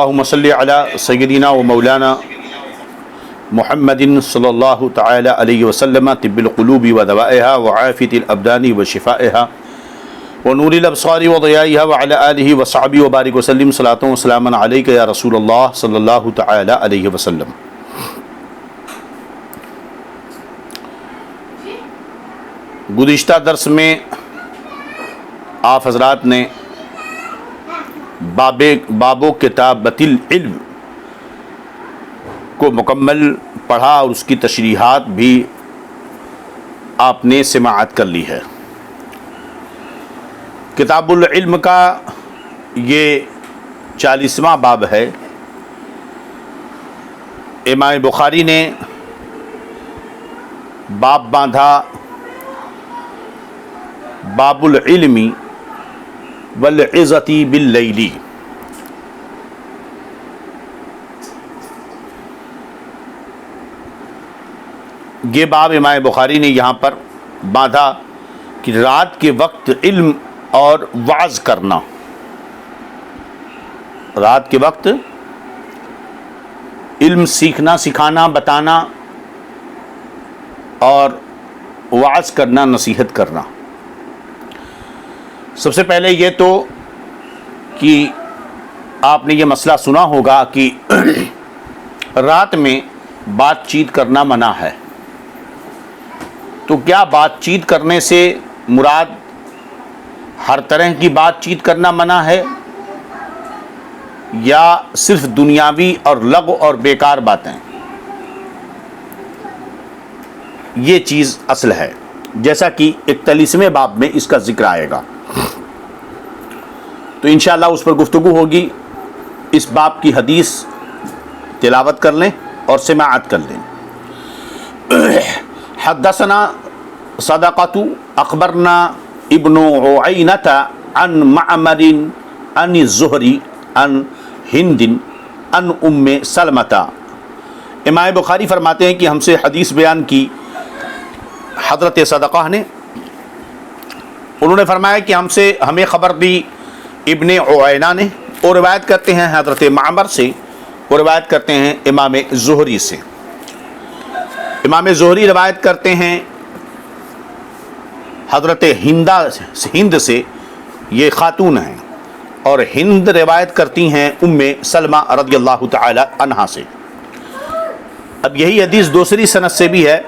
اللهم صل على سيدنا ومولانا محمد صلى الله تعالى عليه وسلم طب القلوب ودوائها وعافية الأبدان وشفائها ونور الأبصار وضيائها وعلى آله وصحبه وبارك وسلم صلاة وسلاما عليك يا رسول الله صلى الله تعالى عليه وسلم۔ گزشتہ درس میں آپ حضرات نے باب و کتابۃ العلم کو مکمل پڑھا اور اس کی تشریحات بھی آپ نے سماعت کر لی ہے۔ کتاب العلم کا یہ 40واں باب ہے۔ امام بخاری نے باب باندھا باب العلم والعظۃ باللیل۔ یہ باب امام بخاری نے یہاں پر باندھا کہ رات کے وقت علم اور وعظ کرنا، رات کے وقت علم سیکھنا، سکھانا، بتانا اور وعظ کرنا، نصیحت کرنا۔ سب سے پہلے یہ تو کہ آپ نے یہ مسئلہ سنا ہوگا کہ رات میں بات چیت کرنا منع ہے۔ تو کیا بات چیت کرنے سے مراد ہر طرح کی بات چیت کرنا منع ہے، یا صرف دنیاوی اور لغو اور بیکار باتیں؟ یہ چیز اصل ہے، جیسا کہ 41ویں باب میں اس کا ذکر آئے گا، تو انشاءاللہ اس پر گفتگو ہوگی۔ اس باب کی حدیث تلاوت کر لیں اور سماعت کر لیں۔ حدثنا صدقۃ اخبرنا ابن عینۃ عن معمر عن الزہری عن ہند عن ام سلمۃ۔ امام بخاری فرماتے ہیں کہ ہم سے حدیث بیان کی حضرت صدقہ نے، انہوں نے فرمایا کہ ہمیں خبر دی ابن عینہ نے، اور روایت کرتے ہیں حضرت معمر سے، اور روایت کرتے ہیں امام زہری سے۔ امام زہری روایت کرتے ہیں حضرت ہند سے، یہ خاتون ہیں، اور ہند روایت کرتی ہیں ام سلمہ رضی اللہ تعالی عنہا سے۔ اب یہی حدیث دوسری سند سے بھی ہے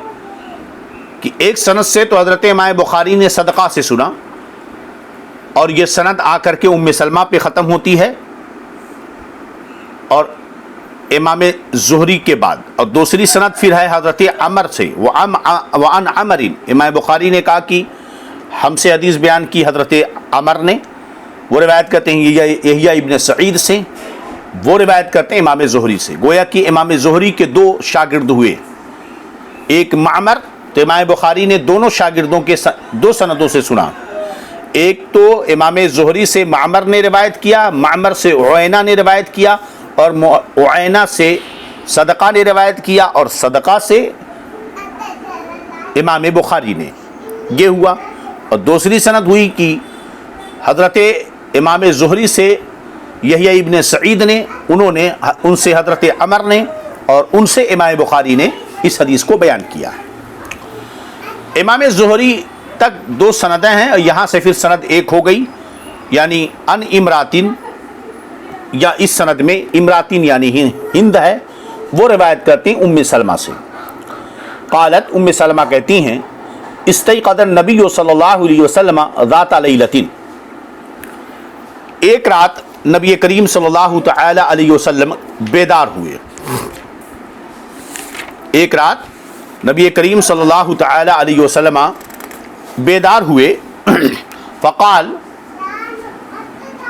کہ ایک سند سے تو حضرت امام بخاری نے صدقہ سے سنا، اور یہ سند آ کر کے ام سلمہ پہ ختم ہوتی ہے، اور امام زہری کے بعد، اور دوسری سند پھر ہے حضرت عمر سے، وعن عمر۔ امام بخاری نے کہا کہ ہم سے حدیث بیان کی حضرت عمر نے، وہ روایت کرتے ہیں یحییٰ ابن سعید سے، وہ روایت کرتے ہیں امام زہری سے۔ گویا کہ امام زہری کے دو شاگرد ہوئے، ایک معمر، تو امام بخاری نے دونوں شاگردوں کے دو سندوں سے سنا۔ ایک تو امام زہری سے معمر نے روایت کیا، معمر سے عینہ نے روایت کیا، اور عینہ سے صدقہ نے روایت کیا، اور صدقہ سے امام بخاری نے، یہ ہوا۔ اور دوسری سند ہوئی کہ حضرت امام زہری سے یحییٰ ابن سعید نے، ان سے حضرت عمر نے، اور ان سے امام بخاری نے اس حدیث کو بیان کیا۔ امام زہری تک دو سندیں ہیں، اور یہاں سے پھر سند ایک ہو گئی، یعنی ان امراتن، یا اس سند میں امراتن یعنی ہند ہے، وہ روایت کرتی ہیں ام سلمہ سے۔ قالت، ام سلمہ کہتی ہیں، استیقظ النبی صلی اللہ علیہ وسلم ذات لیلۃ، ایک رات نبی کریم صلی اللہ تعالی علیہ وسلم بیدار ہوئے۔ ایک رات نبی کریم صلی اللہ تعالی علیہ وسلم بیدار ہوئے، فقال،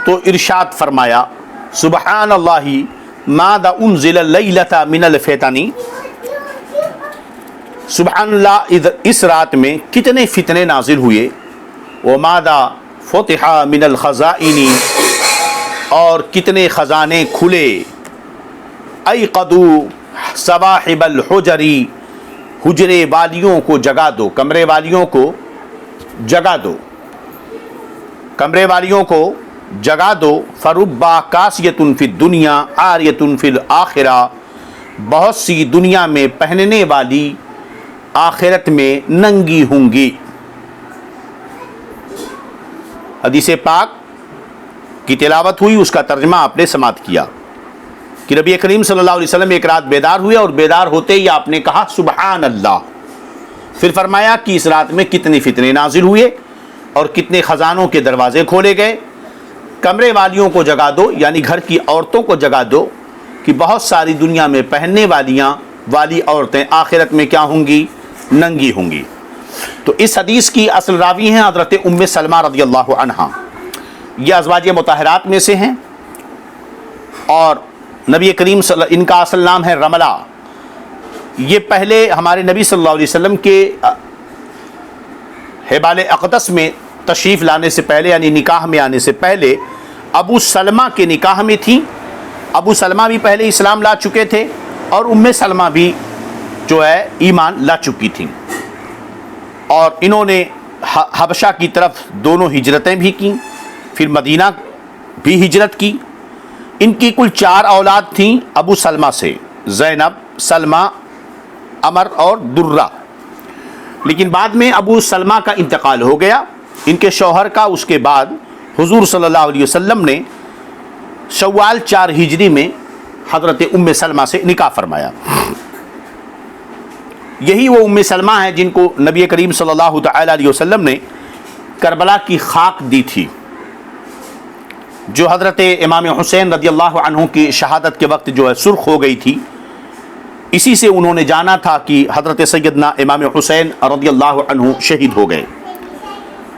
تو ارشاد فرمایا، سبحان اللہ ماذا انزل اللیلۃ من الفتن، سبحان اللہ اس رات میں کتنے فتنے نازل ہوئے، وماذا فتح من الخزائن، اور کتنے خزانے کھلے، ایقظوا صواحب الحجر، حجرے والیوں کو جگا دو، کمرے والیوں کو جگا دو، کمرے والیوں کو جگا دو، فربا کاسیتن فی الدنیا عاریتن فی الآخرہ، بہت سی دنیا میں پہننے والی آخرت میں ننگی ہوں گی۔ حدیث پاک کی تلاوت ہوئی، اس کا ترجمہ آپ نے سماعت کیا کہ نبی کریم صلی اللہ علیہ وسلم ایک رات بیدار ہوئے، اور بیدار ہوتے ہی آپ نے کہا سبحان اللہ۔ پھر فرمایا کہ اس رات میں کتنے فتنے نازل ہوئے اور کتنے خزانوں کے دروازے کھولے گئے۔ کمرے والیوں کو جگا دو، یعنی گھر کی عورتوں کو جگا دو کہ بہت ساری دنیا میں پہننے والی عورتیں آخرت میں کیا ہوں گی؟ ننگی ہوں گی۔ تو اس حدیث کی اصل راوی ہیں حضرت ام سلمہ رضی اللہ عنہا، یہ ازواج مطہرات میں سے ہیں، اور نبی کریم ان کا اصل نام ہے رملہ۔ یہ پہلے ہمارے نبی صلی اللہ علیہ وسلم کے حبال اقدس میں تشریف لانے سے پہلے، یعنی نکاح میں آنے سے پہلے ابو سلمہ کے نکاح میں تھیں۔ ابو سلمہ بھی پہلے اسلام لا چکے تھے، اور ام سلمہ بھی جو ہے ایمان لا چکی تھیں، اور انہوں نے حبشہ کی طرف دونوں ہجرتیں بھی کیں، پھر مدینہ بھی ہجرت کی۔ ان کی کل 4 اولاد تھیں ابو سلمہ سے، زینب، سلمہ، عمر اور درہ۔ لیکن بعد میں ابو سلمہ کا انتقال ہو گیا ان کے شوہر کا۔ اس کے بعد حضور صلی اللہ علیہ وسلم نے شوال 4 ہجری میں حضرت ام سلمہ سے نکاح فرمایا۔ یہی وہ ام سلمہ ہیں جن کو نبی کریم صلی اللہ تعالی علیہ وسلم نے کربلا کی خاک دی تھی، جو حضرت امام حسین رضی اللہ عنہ کی شہادت کے وقت جو ہے سرخ ہو گئی تھی۔ اسی سے انہوں نے جانا تھا کہ حضرت سیدنا امام حسین رضی اللہ عنہ شہید ہو گئے۔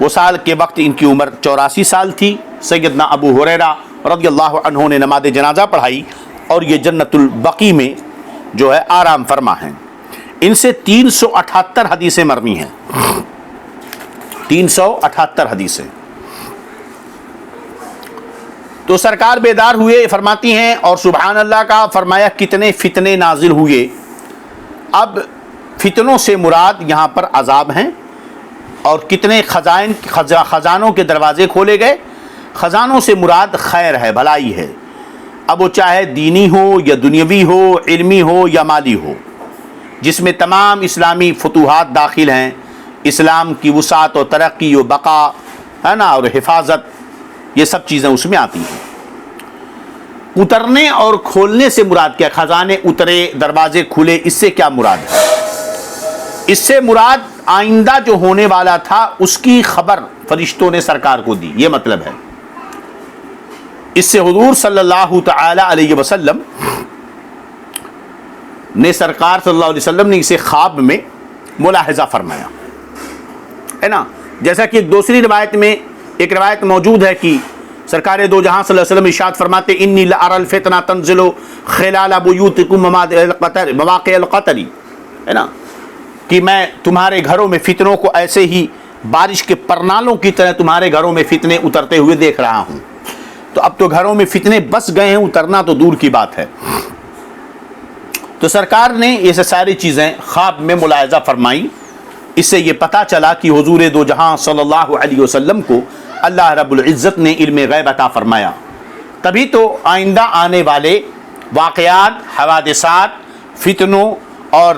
وہ سال کے وقت ان کی عمر 84 سال تھی۔ سیدنا ابو ہریرہ رضی اللہ عنہ نے نماز جنازہ پڑھائی، اور یہ جنت البقیع میں جو ہے آرام فرما ہیں۔ ان سے 378 حدیثیں مروی ہیں، 378 حدیثیں۔ تو سرکار بیدار ہوئے، فرماتی ہیں، اور سبحان اللہ کا فرمایا کتنے فتنے نازل ہوئے۔ اب فتنوں سے مراد یہاں پر عذاب ہیں، اور کتنے خزانوں کے دروازے کھولے گئے۔ خزانوں سے مراد خیر ہے، بھلائی ہے، اب وہ چاہے دینی ہو یا دنیاوی ہو، علمی ہو یا مالی ہو، جس میں تمام اسلامی فتوحات داخل ہیں، اسلام کی وسعت و ترقی و بقا ہے نا، اور حفاظت، یہ سب چیزیں اس میں آتی ہیں۔ اترنے اور کھولنے سے مراد کیا؟ خزانے اترے، دروازے کھلے، اس سے کیا مراد ہے؟ اس سے مراد آئندہ جو ہونے والا تھا اس کی خبر فرشتوں نے سرکار کو دی، یہ مطلب ہے۔ اس سے حضور صلی اللہ تعالی علیہ وسلم نے سرکار صلی اللہ علیہ وسلم نے اسے خواب میں ملاحظہ فرمایا ہے نا۔ جیسا کہ ایک دوسری روایت میں ایک روایت موجود ہے کہ سرکار دو جہاں صلی اللہ علیہ وسلم ارشاد فرماتے انی لأری الفتنہ تنزل خلال بیوتکم مواقع القطر، ہے نا، کہ میں تمہارے گھروں میں فتنوں کو ایسے ہی بارش کے پرنالوں کی طرح تمہارے گھروں میں فتنے اترتے ہوئے دیکھ رہا ہوں۔ تو اب تو گھروں میں فتنے بس گئے ہیں، اترنا تو دور کی بات ہے۔ تو سرکار نے یہ ساری چیزیں خواب میں ملاحظہ فرمائی۔ اس سے یہ پتہ چلا کہ حضور دو جہاں صلی اللہ علیہ وسلم کو اللہ رب العزت نے علم غیب عطا فرمایا، تبھی تو آئندہ آنے والے واقعات، حوادثات، فتنوں اور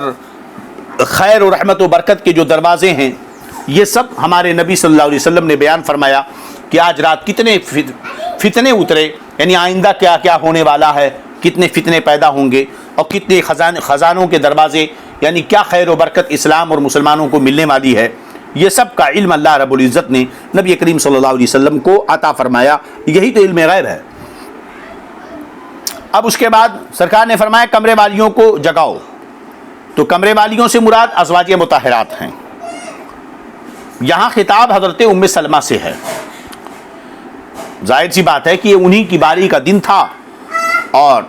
خیر و رحمت و برکت کے جو دروازے ہیں، یہ سب ہمارے نبی صلی اللہ علیہ وسلم نے بیان فرمایا کہ آج رات کتنے فتنے اترے، یعنی آئندہ کیا کیا ہونے والا ہے، کتنے فتنے پیدا ہوں گے، اور کتنے خزانوں کے دروازے، یعنی کیا خیر و برکت اسلام اور مسلمانوں کو ملنے والی ہے۔ یہ سب کا علم اللہ رب العزت نے نبی کریم صلی اللہ علیہ وسلم کو عطا فرمایا۔ یہی تو علم غیب ہے۔ اب اس کے بعد سرکار نے فرمایا کمرے والیوں کو جگاؤ۔ تو کمرے والیوں سے مراد ازواج مطہرات ہیں۔ یہاں خطاب حضرت ام سلمہ سے ہے۔ ظاہر سی بات ہے کہ یہ انہی کی باری کا دن تھا، اور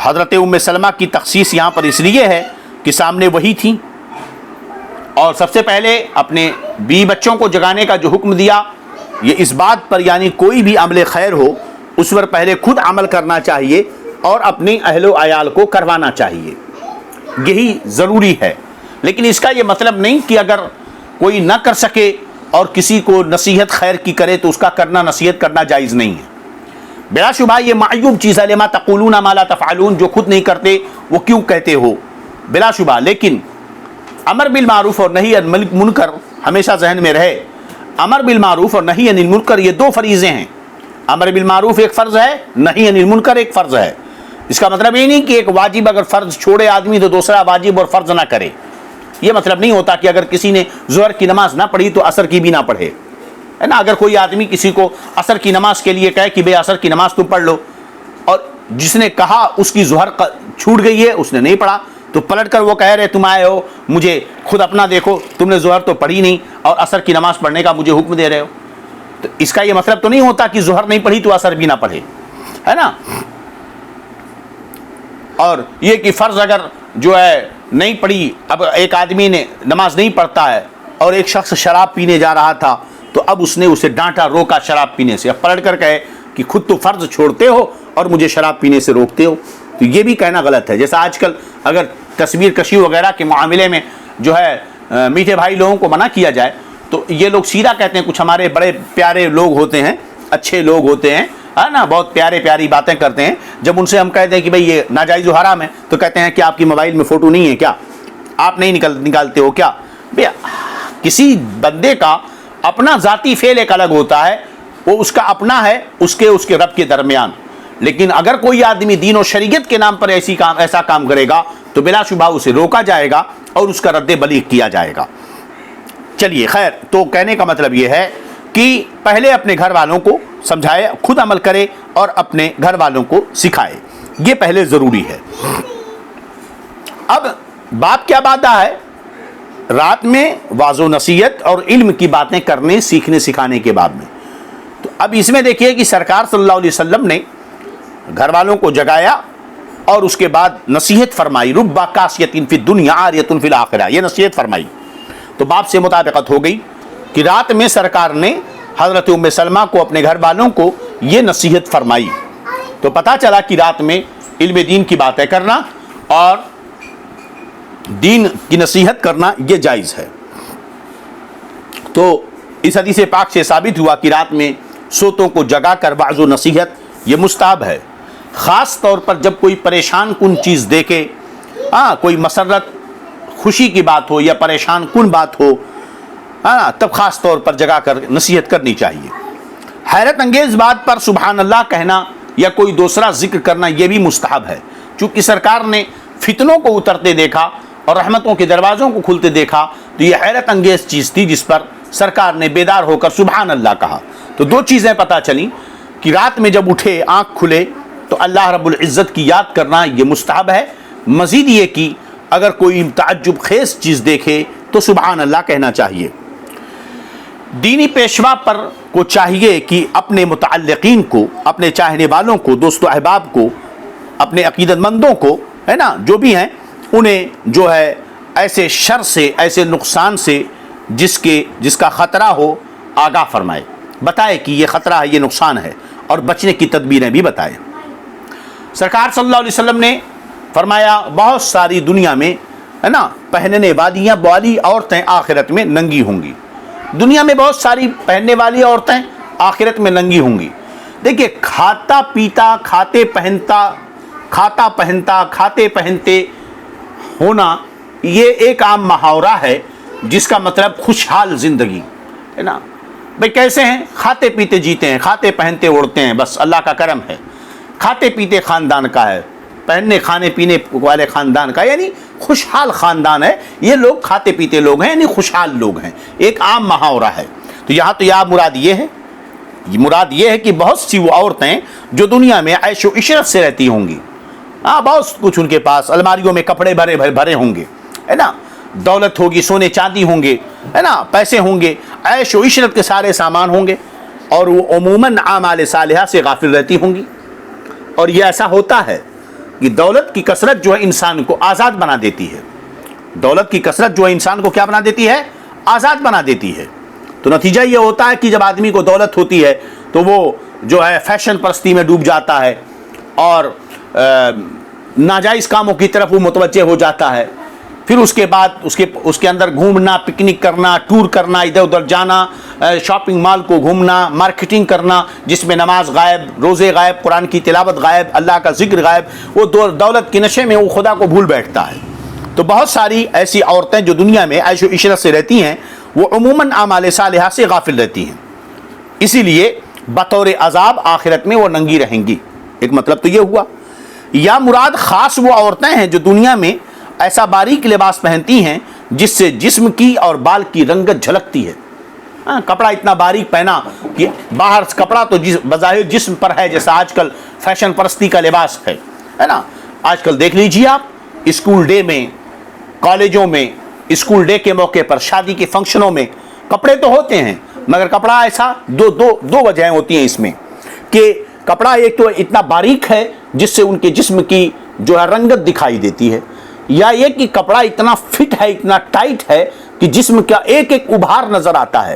حضرت ام سلمہ کی تخصیص یہاں پر اس لیے ہے کہ سامنے وہی تھیں، اور سب سے پہلے اپنے بیوی بچوں کو جگانے کا جو حکم دیا، یہ اس بات پر یعنی کوئی بھی عمل خیر ہو اس پر پہلے خود عمل کرنا چاہیے اور اپنی اہل و عیال کو کروانا چاہیے، یہی ضروری ہے۔ لیکن اس کا یہ مطلب نہیں کہ اگر کوئی نہ کر سکے اور کسی کو نصیحت خیر کی کرے تو اس کا کرنا، نصیحت کرنا جائز نہیں ہے۔ بلا شبہ یہ معیوب چیز ہے، لما تقولون ما لا تفعلون، جو خود نہیں کرتے وہ کیوں کہتے ہو، بلا شبہ. لیکن امر بالمعروف اور نہی عن المنکر ہمیشہ ذہن میں رہے. امر بالمعروف اور نہی عن المنکر یہ دو فریضے ہیں. امر بالمعروف ایک فرض ہے، نہی عن المنکر ایک فرض ہے. اس کا مطلب یہ نہیں کہ ایک واجب اگر فرض چھوڑے آدمی تو دوسرا واجب اور فرض نہ کرے. یہ مطلب نہیں ہوتا کہ اگر کسی نے ظہر کی نماز نہ پڑھی تو عصر کی بھی نہ پڑھے، ہے نا. اگر کوئی آدمی کسی کو عصر کی نماز کے لیے کہے کہ بھئی عصر کی نماز تم پڑھ لو، اور جس نے کہا اس کی ظہر چھوٹ گئی ہے، اس نے نہیں پڑھا، تو پلٹ کر وہ کہہ رہے تم آئے ہو مجھے خود اپنا دیکھو، تم نے ظہر تو پڑھی نہیں اور عصر کی نماز پڑھنے کا مجھے حکم دے رہے ہو. تو اس کا یہ مطلب تو نہیں ہوتا کہ ظہر نہیں پڑھی تو عصر بھی نہ پڑھے، ہے نا. اور یہ کہ فرض اگر جو ہے نہیں پڑھی، اب ایک آدمی نے نماز نہیں پڑھتا ہے اور ایک شخص شراب پینے جا رہا تھا تو اب اس نے اسے ڈانٹا، روکا شراب پینے سے. اب پلٹ کر کہے کہ خود تو فرض چھوڑتے ہو اور مجھے شراب پینے سے روکتے ہو، تو یہ بھی کہنا غلط ہے. جیسا آج کل اگر تصویر کشی وغیرہ کے معاملے میں جو ہے میٹھے بھائی لوگوں کو منع کیا جائے تو یہ لوگ سیدھا کہتے ہیں، کچھ ہمارے بڑے پیارے لوگ ہوتے ہیں، اچھے لوگ ہوتے ہیں، ہے نا، بہت پیاری باتیں کرتے ہیں. جب ان سے ہم کہتے ہیں کہ بھئی یہ ناجائز و حرام ہے تو کہتے ہیں کہ آپ کی موبائل میں فوٹو نہیں ہے کیا، آپ نہیں نکالتے ہو کیا. بھئی کسی بندے کا اپنا ذاتی فعل ایک الگ ہوتا ہے، وہ اس کا اپنا ہے اس کے رب کے درمیان. لیکن اگر کوئی آدمی دین و شریعت کے نام پر ایسا کام کرے گا تو بلا شبہ اسے روکا جائے گا اور اس کا رد بلیغ کیا جائے گا. چلیے خیر، تو کہنے کا مطلب یہ ہے کہ پہلے اپنے گھر والوں کو سمجھائے، خود عمل کرے اور اپنے گھر والوں کو سکھائے، یہ پہلے ضروری ہے. اب باب کیا بات ہے؟ رات میں واعظ و نصیحت اور علم کی باتیں کرنے، سیکھنے سکھانے کے باب میں. تو اب اس میں دیکھیے کہ سرکار صلی اللہ علیہ وسلم نے گھر والوں کو جگایا اور اس کے بعد نصیحت فرمائی. ربا کاسیۃ فی الدنیا عاریۃ فی الآخرہ، یہ نصیحت فرمائی. تو باب سے مطابقت ہو گئی کہ رات میں سرکار نے حضرت ام سلمہ کو، اپنے گھر والوں کو یہ نصیحت فرمائی. تو پتہ چلا کہ رات میں علم دین کی باتیں کرنا اور دین کی نصیحت کرنا یہ جائز ہے. تو اس حدیث پاک سے ثابت ہوا کہ رات میں سوتوں کو جگا کر وعظ و نصیحت یہ مستحب ہے. خاص طور پر جب کوئی پریشان کن چیز دیکھے، کوئی مسرت خوشی کی بات ہو یا پریشان کن بات ہو، تب خاص طور پر جگا کر نصیحت کرنی چاہیے. حیرت انگیز بات پر سبحان اللہ کہنا یا کوئی دوسرا ذکر کرنا یہ بھی مستحب ہے. چونکہ سرکار نے فتنوں کو اترتے دیکھا اور رحمتوں کے دروازوں کو کھلتے دیکھا تو یہ حیرت انگیز چیز تھی جس پر سرکار نے بیدار ہو کر سبحان اللہ کہا. تو دو چیزیں پتہ چلیں کہ رات میں جب اٹھے، آنکھ کھلے تو اللہ رب العزت کی یاد کرنا یہ مستحب ہے. مزید یہ کہ اگر کوئی تعجب خیز چیز دیکھے تو سبحان اللہ کہنا چاہیے. دینی پیشوا پر کو چاہیے کہ اپنے متعلقین کو، اپنے چاہنے والوں کو، دوست و احباب کو، اپنے عقیدت مندوں کو، ہے نا، جو بھی ہیں، انہیں جو ہے ایسے شر سے، ایسے نقصان سے جس کا خطرہ ہو آگاہ فرمائے، بتائے کہ یہ خطرہ ہے، یہ نقصان ہے، اور بچنے کی تدبیریں بھی بتائے. سرکار صلی اللہ علیہ وسلم نے فرمایا بہت ساری دنیا میں، ہے نا، پہننے والی عورتیں آخرت میں ننگی ہوں گی. دنیا میں بہت ساری پہننے والی عورتیں آخرت میں ننگی ہوں گی. دیکھیے، کھاتا پیتا، کھاتے پہنتے ہونا یہ ایک عام محاورہ ہے جس کا مطلب خوشحال زندگی، ہے نا. بھئی کیسے ہیں؟ کھاتے پیتے جیتے ہیں، کھاتے پہنتے اڑتے ہیں، بس اللہ کا کرم ہے. کھاتے پیتے خاندان کا ہے، پہننے کھانے پینے والے خاندان کا، یعنی خوشحال خاندان ہے. یہ لوگ کھاتے پیتے لوگ ہیں، یعنی خوشحال لوگ ہیں، ایک عام محاورہ ہے. تو یہاں تو مراد یہ ہے کہ بہت سی وہ عورتیں جو دنیا میں عیش و عشرت سے رہتی ہوں گی، بہت کچھ ان کے پاس، الماریوں میں کپڑے بھرے ہوں گے، ہے نا، دولت ہوگی، سونے چاندی ہوں گے، ہے نا، پیسے ہوں گے، عیش و عشرت کے سارے سامان ہوں گے، اور وہ عموماً اعمال صالحہ سے غافل رہتی ہوں گی. اور یہ ایسا ہوتا ہے کہ دولت کی کثرت جو ہے انسان کو آزاد بنا دیتی ہے. دولت کی کثرت جو ہے انسان کو کیا بنا دیتی ہے؟ آزاد بنا دیتی ہے. تو نتیجہ یہ ہوتا ہے کہ جب آدمی کو دولت ہوتی ہے تو وہ جو ہے فیشن پرستی میں ڈوب جاتا ہے اور ناجائز کاموں کی طرف وہ متوجہ ہو جاتا ہے. پھر اس کے بعد اس کے اندر گھومنا، پکنک کرنا، ٹور کرنا، ادھر ادھر جانا، شاپنگ مال کو گھومنا، مارکیٹنگ کرنا، جس میں نماز غائب، روزے غائب، قرآن کی تلاوت غائب، اللہ کا ذکر غائب، وہ دولت کے نشے میں وہ خدا کو بھول بیٹھتا ہے۔ تو بہت ساری ایسی عورتیں جو دنیا میں عیش و عشرت سے رہتی ہیں وہ عموماً اعمال صالحہ سے غافل رہتی ہیں، اسی لیے بطور عذاب آخرت میں وہ ننگی رہیں گی۔ ایک مطلب تو یہ ہوا۔ یا مراد خاص وہ عورتیں ہیں جو دنیا میں ایسا باریک لباس پہنتی ہیں جس سے جسم کی اور بال کی رنگت جھلکتی ہے۔ کپڑا اتنا باریک پہنا کہ باہر کپڑا تو بظاہر جسم پر ہے، جیسا آج کل فیشن پرستی کا لباس ہے نا۔ آج کل دیکھ لیجیے آپ، اسکول ڈے میں، کالجوں میں، اسکول ڈے کے موقع پر، شادی کے فنکشنوں میں کپڑے تو ہوتے ہیں، مگر کپڑا ایسا دو وجہیں ہوتی ہیں اس میں کہ کپڑا ایک تو اتنا باریک ہے جس سے ان کے جسم کی جو ہے رنگت دکھائی دیتی ہے، یا یہ کہ کپڑا اتنا فٹ ہے، اتنا ٹائٹ ہے کہ جسم کا ایک ایک ابھار نظر آتا ہے۔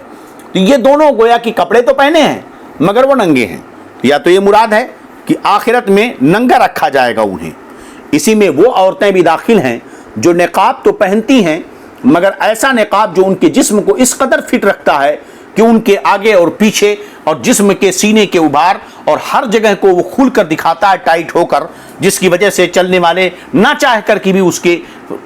تو یہ دونوں گویا کہ کپڑے تو پہنے ہیں مگر وہ ننگے ہیں۔ یا تو یہ مراد ہے کہ آخرت میں ننگا رکھا جائے گا انہیں۔ اسی میں وہ عورتیں بھی داخل ہیں جو نقاب تو پہنتی ہیں مگر ایسا نقاب جو ان کے جسم کو اس قدر فٹ رکھتا ہے کہ ان کے آگے اور پیچھے اور جسم کے سینے کے ابھار اور ہر جگہ کو وہ کھل کر دکھاتا ہے ٹائٹ ہو کر، جس کی وجہ سے چلنے والے نہ چاہ کر کے بھی اس کے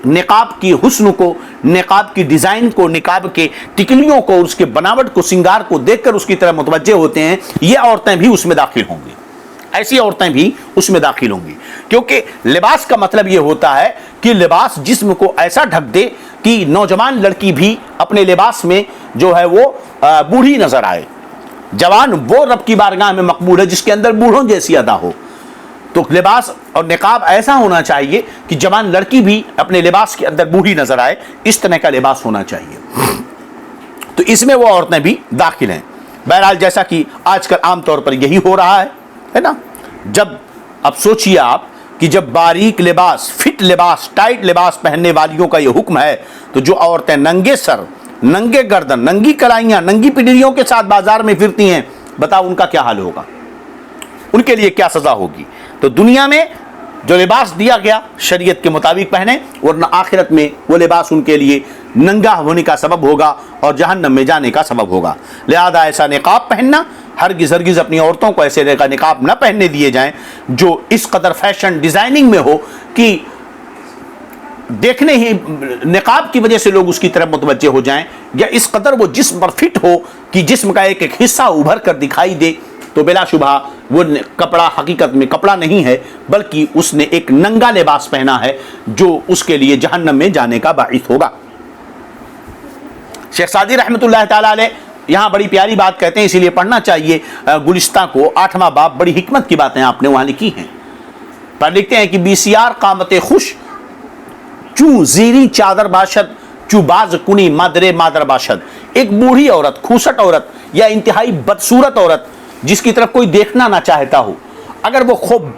نقاب کی حسن کو، نقاب کی ڈیزائن کو، نقاب کے ٹکلیوں کو، اس کے بناوٹ کو، سنگار کو دیکھ کر اس کی طرف متوجہ ہوتے ہیں۔ یہ عورتیں بھی اس میں داخل ہوں گی، ایسی عورتیں بھی اس میں داخل ہوں گی، کیونکہ لباس کا مطلب یہ ہوتا ہے کہ لباس جسم کو ایسا ڈھک دے کہ نوجوان لڑکی بھی اپنے لباس میں جو ہے وہ بوڑھی نظر آئے۔ جوان وہ رب کی بارگاہ میں مقبول ہے جس کے اندر بوڑھوں جیسی ادا ہو۔ تو لباس اور نقاب ایسا ہونا چاہیے کہ جوان لڑکی بھی اپنے لباس کے اندر بوڑھی نظر آئے، اس طرح کا لباس ہونا چاہیے۔ تو اس میں وہ عورتیں بھی داخل ہیں۔ بہرحال جیسا کہ آج کل عام طور پر یہی ہو رہا ہے نا۔ جب اب سوچئے آپ کہ جب باریک لباس، فٹ لباس، ٹائٹ لباس پہننے والیوں کا یہ حکم ہے، تو جو عورتیں ننگے سر، ننگے گردن، ننگی کلائیاں، ننگی پڈلیوں کے ساتھ بازار میں پھرتی ہیں، بتاؤ ان کا کیا حال ہوگا، ان کے لیے کیا سزا ہوگی۔ تو دنیا میں جو لباس دیا گیا شریعت کے مطابق پہنے، ورنہ آخرت میں وہ لباس ان کے لیے ننگا ہونے کا سبب ہوگا اور جہنم میں جانے کا سبب ہوگا۔ لہذا ایسا نقاب پہننا، ہرگز اپنی عورتوں کو ایسے نقاب نہ پہننے دیے جائیں جو اس قدر فیشن ڈیزائننگ میں ہو کہ دیکھنے ہی نقاب کی وجہ سے لوگ اس کی طرف متوجہ ہو جائیں، یا اس قدر وہ جسم پر فٹ ہو کہ جسم کا ایک ایک حصہ ابھر کر دکھائی دے۔ تو بلا شبہ وہ کپڑا حقیقت میں کپڑا نہیں ہے، بلکہ اس نے ایک ننگا لباس پہنا ہے جو اس کے لیے جہنم میں جانے کا باعث ہوگا۔ شیخ سعدی رحمۃ اللہ تعالیٰ علیہ یہاں بڑی پیاری بات کہتے ہیں، اسی لیے پڑھنا چاہیے گلستہ کو، 8واں باب، بڑی حکمت کی باتیں آپ نے وہاں لکھی ہیں۔ پر لکھتے ہیں کہ بیسیار قامت خوش چوں زیری چادر باشد، چوں باز کنی مادر باشد۔ ایک بوڑھی عورت، کھوسٹ عورت یا انتہائی بدصورت عورت جس کی طرف کوئی دیکھنا نہ چاہتا ہو، اگر وہ خوب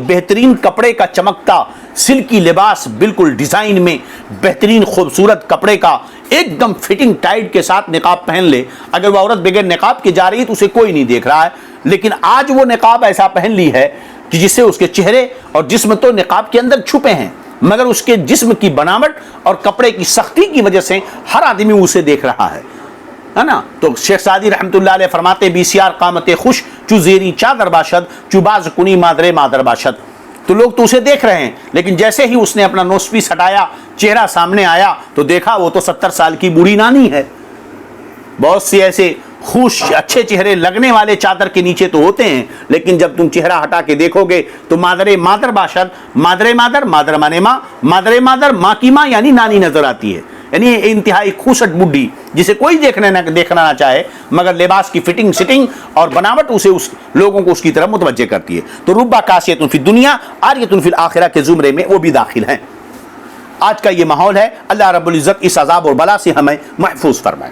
بہترین کپڑے کا چمکتا سلکی لباس، بالکل ڈیزائن میں بہترین خوبصورت کپڑے کا ایک دم فٹنگ ٹائٹ کے ساتھ نقاب پہن لے، اگر وہ عورت بغیر نقاب کے جا رہی ہے تو اسے کوئی نہیں دیکھ رہا ہے، لیکن آج وہ نقاب ایسا پہن لی ہے کہ جس سے اس کے چہرے اور جسم تو نقاب کے اندر چھپے ہیں، مگر اس کے جسم کی بناوٹ اور کپڑے کی سختی کی وجہ سے ہر آدمی اسے دیکھ رہا ہے نا۔ تو شیخ سعدی رحمۃ اللہ علیہ فرماتے بیسیار قامت خوش چو زیری چادر باشد، چو باز کنی مادر باشد۔ تو لوگ تو اسے دیکھ رہے ہیں، لیکن جیسے ہی اس نے اپنا نوز پیس ہٹایا، چہرہ سامنے آیا تو دیکھا وہ تو 70 سال کی بوڑھی نانی ہے۔ بہت سے ایسے خوش اچھے چہرے لگنے والے چادر کے نیچے تو ہوتے ہیں، لیکن جب تم چہرہ ہٹا کے دیکھو گے تو مادر باشد، مادر مانے ماں، ماں کی ماں یعنی نانی نظر آتی ہے، یعنی انتہائی خوشٹ بڈھی جسے کوئی دیکھنا نہ چاہے، مگر لباس کی فٹنگ سٹنگ اور بناوٹ اسے لوگوں کو اس کی طرف متوجہ کرتی ہے۔ تو ربا کاسیۃ فی الدنیا عاریۃ فی الآخرہ کے زمرے میں وہ بھی داخل ہیں۔ آج کا یہ ماحول ہے، اللہ رب العزت اس عذاب اور بلا سے ہمیں محفوظ فرمائے۔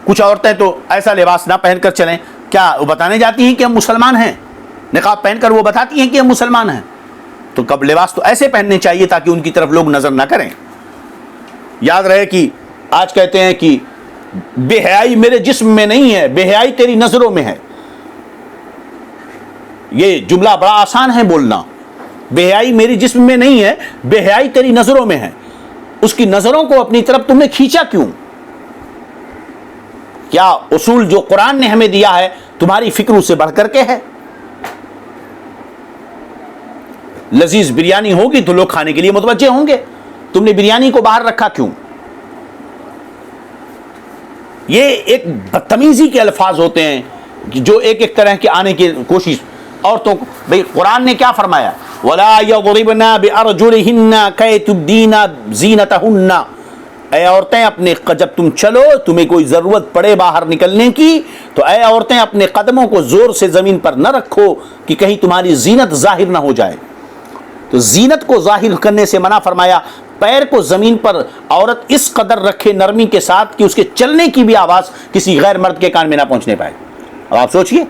کچھ عورتیں تو ایسا لباس نہ پہن کر چلیں، کیا وہ بتانے جاتی ہیں کہ ہم مسلمان ہیں، نقاب پہن کر وہ بتاتی ہیں کہ ہم مسلمان ہیں۔ تو کب لباس تو ایسے پہننے چاہیے تاکہ ان کی طرف لوگ نظر نہ کریں۔ یاد رہے کہ آج کہتے ہیں کہ بے حیائی میرے جسم میں نہیں ہے، بے حیائی تیری نظروں میں ہے۔ یہ جملہ بڑا آسان ہے بولنا، بے حیائی میری جسم میں نہیں ہے، بے حیائی تیری نظروں میں ہے. اس کی نظروں کو اپنی طرف تم نے کھینچا کیوں؟ کیا اصول جو قرآن نے ہمیں دیا ہے تمہاری فکر اس سے بڑھ کر کے ہے؟ لذیذ بریانی ہوگی تو لوگ کھانے کے لیے متوجہ ہوں گے، تم نے بریانی کو باہر رکھا کیوں؟ یہ ایک بدتمیزی کے الفاظ ہوتے ہیں جو ایک ایک طرح کے آنے کی کوشش. عورتوں کو بھئی قرآن نے کیا فرمایا؟ وَلَا يَضْرِبْنَا بِأَرْجُلِهِنَّ كَيْ تُبْدِينَ زِينَتَهُنَّ. اے عورتیں اپنے جب تم چلو تمہیں کوئی ضرورت پڑے باہر نکلنے کی تو اے عورتیں اپنے قدموں کو زور سے زمین پر نہ رکھو کہ کہیں تمہاری زینت ظاہر نہ ہو جائے. تو زینت کو ظاہر کرنے سے منع فرمایا. پیر کو زمین پر عورت اس قدر رکھے نرمی کے ساتھ کہ اس کے چلنے کی بھی آواز کسی غیر مرد کے کان میں نہ پہنچنے پائے. اب آپ سوچئے،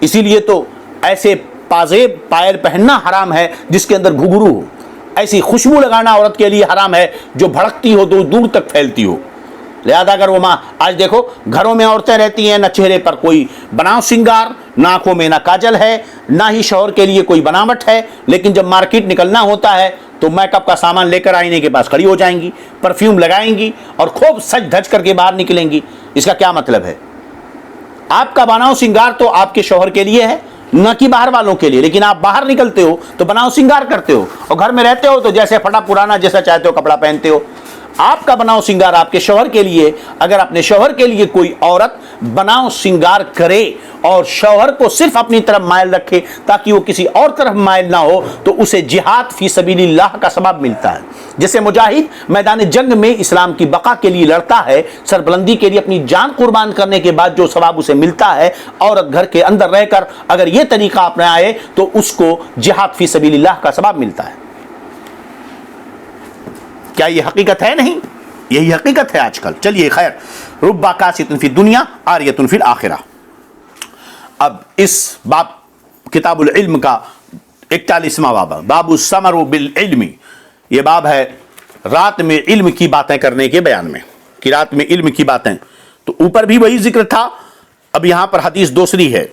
اسی لیے تو ایسے پازیب پائر پہننا حرام ہے جس کے اندر گھگرو ہو. ایسی خوشبو لگانا عورت کے لیے حرام ہے جو بھڑکتی ہو تو دور تک پھیلتی ہو. لہذا اگر وہ آج دیکھو گھروں میں عورتیں رہتی ہیں، نہ چہرے پر کوئی بناؤ سنگار، نہ آنکھوں میں نہ کاجل ہے، نہ ہی شوہر کے لیے کوئی بناوٹ ہے، لیکن جب مارکیٹ نکلنا ہوتا ہے تو میک اپ کا سامان لے کر آئینے کے پاس کھڑی ہو جائیں گی، پرفیوم لگائیں گی اور خوب سج دھج کر کے باہر نکلیں گی. اس کا کیا مطلب ہے؟ آپ کا بناؤ سنگار تو آپ کے شوہر کے لیے ہے، نہ کہ باہر والوں کے لیے، لیکن آپ باہر نکلتے ہو تو بناؤ سنگار کرتے ہو، اور گھر میں رہتے ہو تو جیسے پھٹا پرانا جیسا چاہتے ہو کپڑا پہنتے ہو. آپ کا بناؤ سنگار آپ کے شوہر کے لیے. اگر اپنے شوہر کے لیے کوئی عورت بناؤ سنگار کرے اور شوہر کو صرف اپنی طرف مائل رکھے تاکہ وہ کسی اور طرف مائل نہ ہو تو اسے جہاد فی سبیل اللہ کا ثواب ملتا ہے. جیسے مجاہد میدان جنگ میں اسلام کی بقا کے لیے لڑتا ہے، سربلندی کے لیے اپنی جان قربان کرنے کے بعد جو ثواب اسے ملتا ہے، عورت گھر کے اندر رہ کر اگر یہ طریقہ اپنائے تو اس کو جہاد فی سبیل اللہ کا ثواب ملتا ہے. کیا یہ حقیقت ہے؟ نہیں، یہی حقیقت ہے آج کل. چلیے خیر، ربا کاسۃ فی الدنیا عاریۃ فی الآخرہ. اب اس باب کتاب العلم کا 41واں باب، باب السمر بالعلم. یہ باب ہے رات میں علم کی باتیں کرنے کے بیان میں، کہ رات میں علم کی باتیں. تو اوپر بھی وہی ذکر تھا، اب یہاں پر حدیث دوسری ہے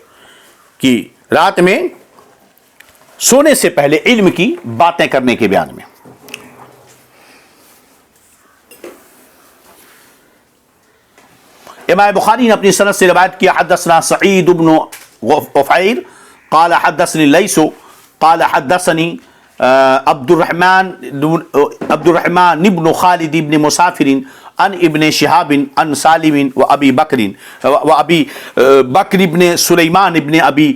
کہ رات میں سونے سے پہلے علم کی باتیں کرنے کے بیان میں. امام بخاری نے اپنی سند سے روایت کیا، حدثنا سعید بن غفیر قال حدثني لیث قال حدثني عبد الرحمن بن خالد بن مسافر عن ابن شهاب عن سالم وابي بکر بن سلیمان بن ابی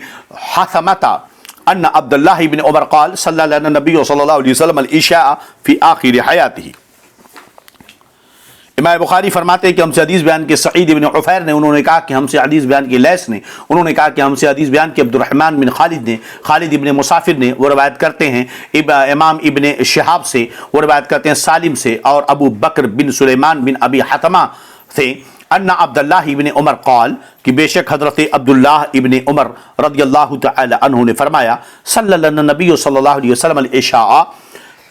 حثمة ان عبد الله بن عمر قال صلى لنا النبي صلى الله عليه وسلم العشاء في آخر حياته. امام بخاری فرماتے ہیں کہ ہم سے حدیث بیان کے سعید بن عفیر نے، انہوں نے کہا کہ ہم سے حدیث بیان کے لیث نے، انہوں نے کہا کہ ہم سے حدیث بیان کے عبد الرحمن بن خالد نے، خالد ابن مسافر نے، وہ روایت کرتے ہیں امام ابن شہاب سے، وہ روایت کرتے ہیں سالم سے اور ابو بکر بن سلیمان بن ابی حتمہ سے، ان عبداللہ ابن عمر قال کہ بے شک حضرت عبداللہ ابن عمر رضی اللہ تعالی عنہ نے فرمایا، صلی اللہ نبی صلی اللہ علیہ وسلم العشاء،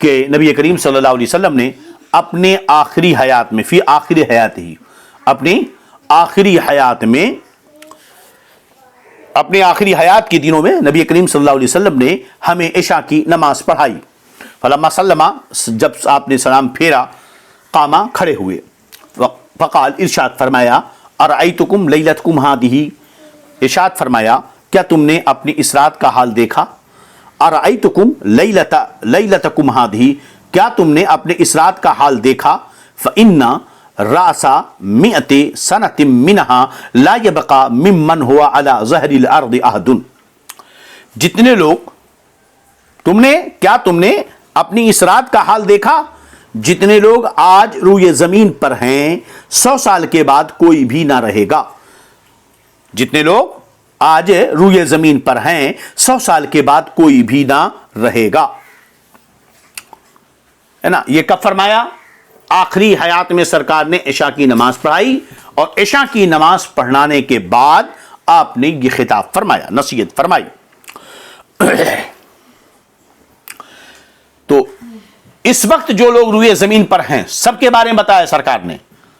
کہ نبی کریم صلی اللہ علیہ وسلم نے اپنے آخری حیات میں، فی آخری حیات ہی، اپنی آخری حیات میں، اپنے آخری حیات کے دنوں میں نبی کریم صلی اللہ علیہ وسلم نے ہمیں عشاء کی نماز پڑھائی. فلما سلما، جب آپ نے سلام پھیرا، قاما، کھڑے ہوئے، فقال، ارشاد فرمایا، ارأیتکم لیلتکم ہادہ، ارشاد فرمایا کیا تم نے اپنی اس رات کا حال دیکھا؟ ارأیتکم لیلتکم ہادہ، کیا تم نے اپنے اس رات کا حال دیکھا؟ فَإِنَّ رَأْسَ مِئَةِ سَنَةٍ مِّنْهَا لَا يَبْقَى مِمَّنْ هُوَ عَلَى ظَهْرِ الْأَرْضِ أَحَدٌ. جتنے لوگ، تم نے اپنی اس رات کا حال دیکھا؟ جتنے لوگ آج روئے زمین پر ہیں 100 سال کے بعد کوئی بھی نہ رہے گا. جتنے لوگ آج روئے زمین پر ہیں 100 سال کے بعد کوئی بھی نہ رہے گا. ہے نا، یہ کب فرمایا؟ آخری حیات میں سرکار نے عشاء کی نماز پڑھائی، اور عشاء کی نماز پڑھانے کے بعد آپ نے یہ خطاب فرمایا، نصیحت فرمائی. تو اس وقت جو لوگ روئے زمین پر ہیں سب کے بارے میں بتایا سرکار نے.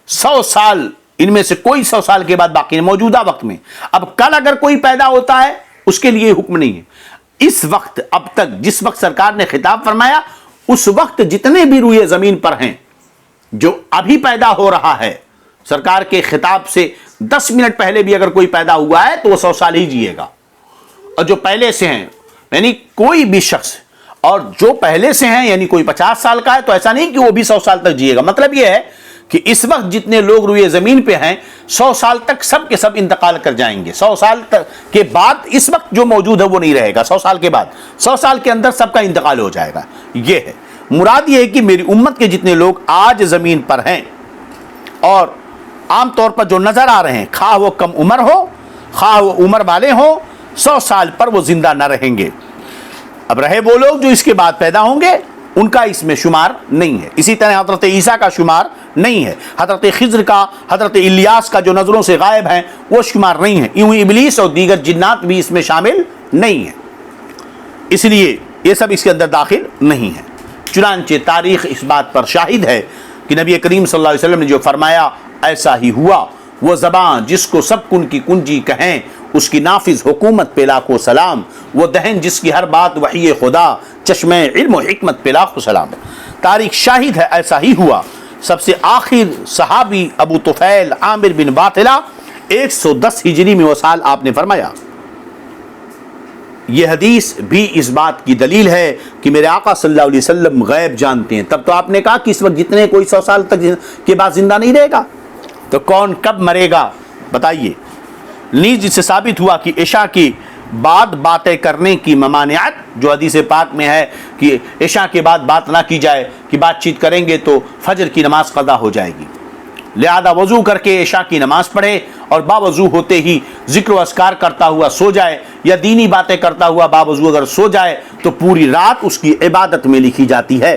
100 سال، ان میں سے کوئی 100 سال کے بعد باقی نہیں موجودہ وقت میں. اب کل اگر کوئی پیدا ہوتا ہے اس کے لیے حکم نہیں ہے. اس وقت اب تک جس وقت سرکار نے خطاب فرمایا اس وقت جتنے بھی روئے زمین پر ہیں جو ابھی پیدا ہو رہا ہے، سرکار کے خطاب سے 10 منٹ پہلے بھی اگر کوئی پیدا ہوا ہے تو وہ 100 سال ہی جیے گا، اور جو پہلے سے ہیں یعنی کوئی بھی شخص، اور جو پہلے سے ہیں یعنی کوئی 50 سال کا ہے تو ایسا نہیں کہ وہ بھی 100 سال تک جیے گا۔ مطلب یہ ہے کہ اس وقت جتنے لوگ روئے زمین پہ ہیں 100 سال تک سب کے سب انتقال کر جائیں گے۔ 100 سال تک کے بعد اس وقت جو موجود ہے وہ نہیں رہے گا، 100 سال کے بعد، 100 سال کے اندر سب کا انتقال ہو جائے گا۔ یہ ہے مراد، یہ ہے کہ میری امت کے جتنے لوگ آج زمین پر ہیں اور عام طور پر جو نظر آ رہے ہیں، خواہ وہ کم عمر ہو خواہ وہ عمر والے ہوں، 100 سال پر وہ زندہ نہ رہیں گے۔ اب رہے وہ لوگ جو اس کے بعد پیدا ہوں گے، ان کا اس میں شمار نہیں ہے۔ اسی طرح حضرت عیسیٰ کا شمار نہیں ہے، حضرت خضر کا، حضرت الیاس کا جو نظروں سے غائب ہیں وہ شمار نہیں ہے، یوں ہی ابلیس اور دیگر جنات بھی اس میں شامل نہیں ہیں، اس لیے یہ سب اس کے اندر داخل نہیں ہے۔ چنانچہ تاریخ اس بات پر شاہد ہے کہ نبی کریم صلی اللہ علیہ وسلم نے جو فرمایا ایسا ہی ہوا۔ وہ زبان جس کو سب کن کی کنجی کہیں، اس کی نافذ حکومت پہ لاکھوں سلام۔ وہ دہن جس کی ہر بات وحی خدا، چشمہ علم و حکمت پہ لاکھوں سلام۔ تاریخ شاہد ہے ایسا ہی ہوا۔ سب سے آخر صحابی ابو طفیل عامر بن باطلہ 110 ہجری میں وصال آپ نے فرمایا۔ یہ حدیث بھی اس بات کی دلیل ہے کہ میرے آقا صلی اللہ علیہ وسلم غیب جانتے ہیں۔ تب تو آپ نے کہا کہ اس وقت جتنے کوئی 100 سال تک کے بعد زندہ نہیں رہے گا، تو کون کب مرے گا بتائیے؟ نیز جس سے ثابت ہوا کہ عشاء کی بعد باتیں کرنے کی ممانعت، جو حدیث پاک میں ہے کہ عشاء کے بعد بات نہ کی جائے، کہ بات چیت کریں گے تو فجر کی نماز قضا ہو جائے گی، لہذا وضو کر کے عشاء کی نماز پڑھے اور باوضو ہوتے ہی ذکر و اذکار کرتا ہوا سو جائے، یا دینی باتیں کرتا ہوا باوضو اگر سو جائے تو پوری رات اس کی عبادت میں لکھی جاتی ہے۔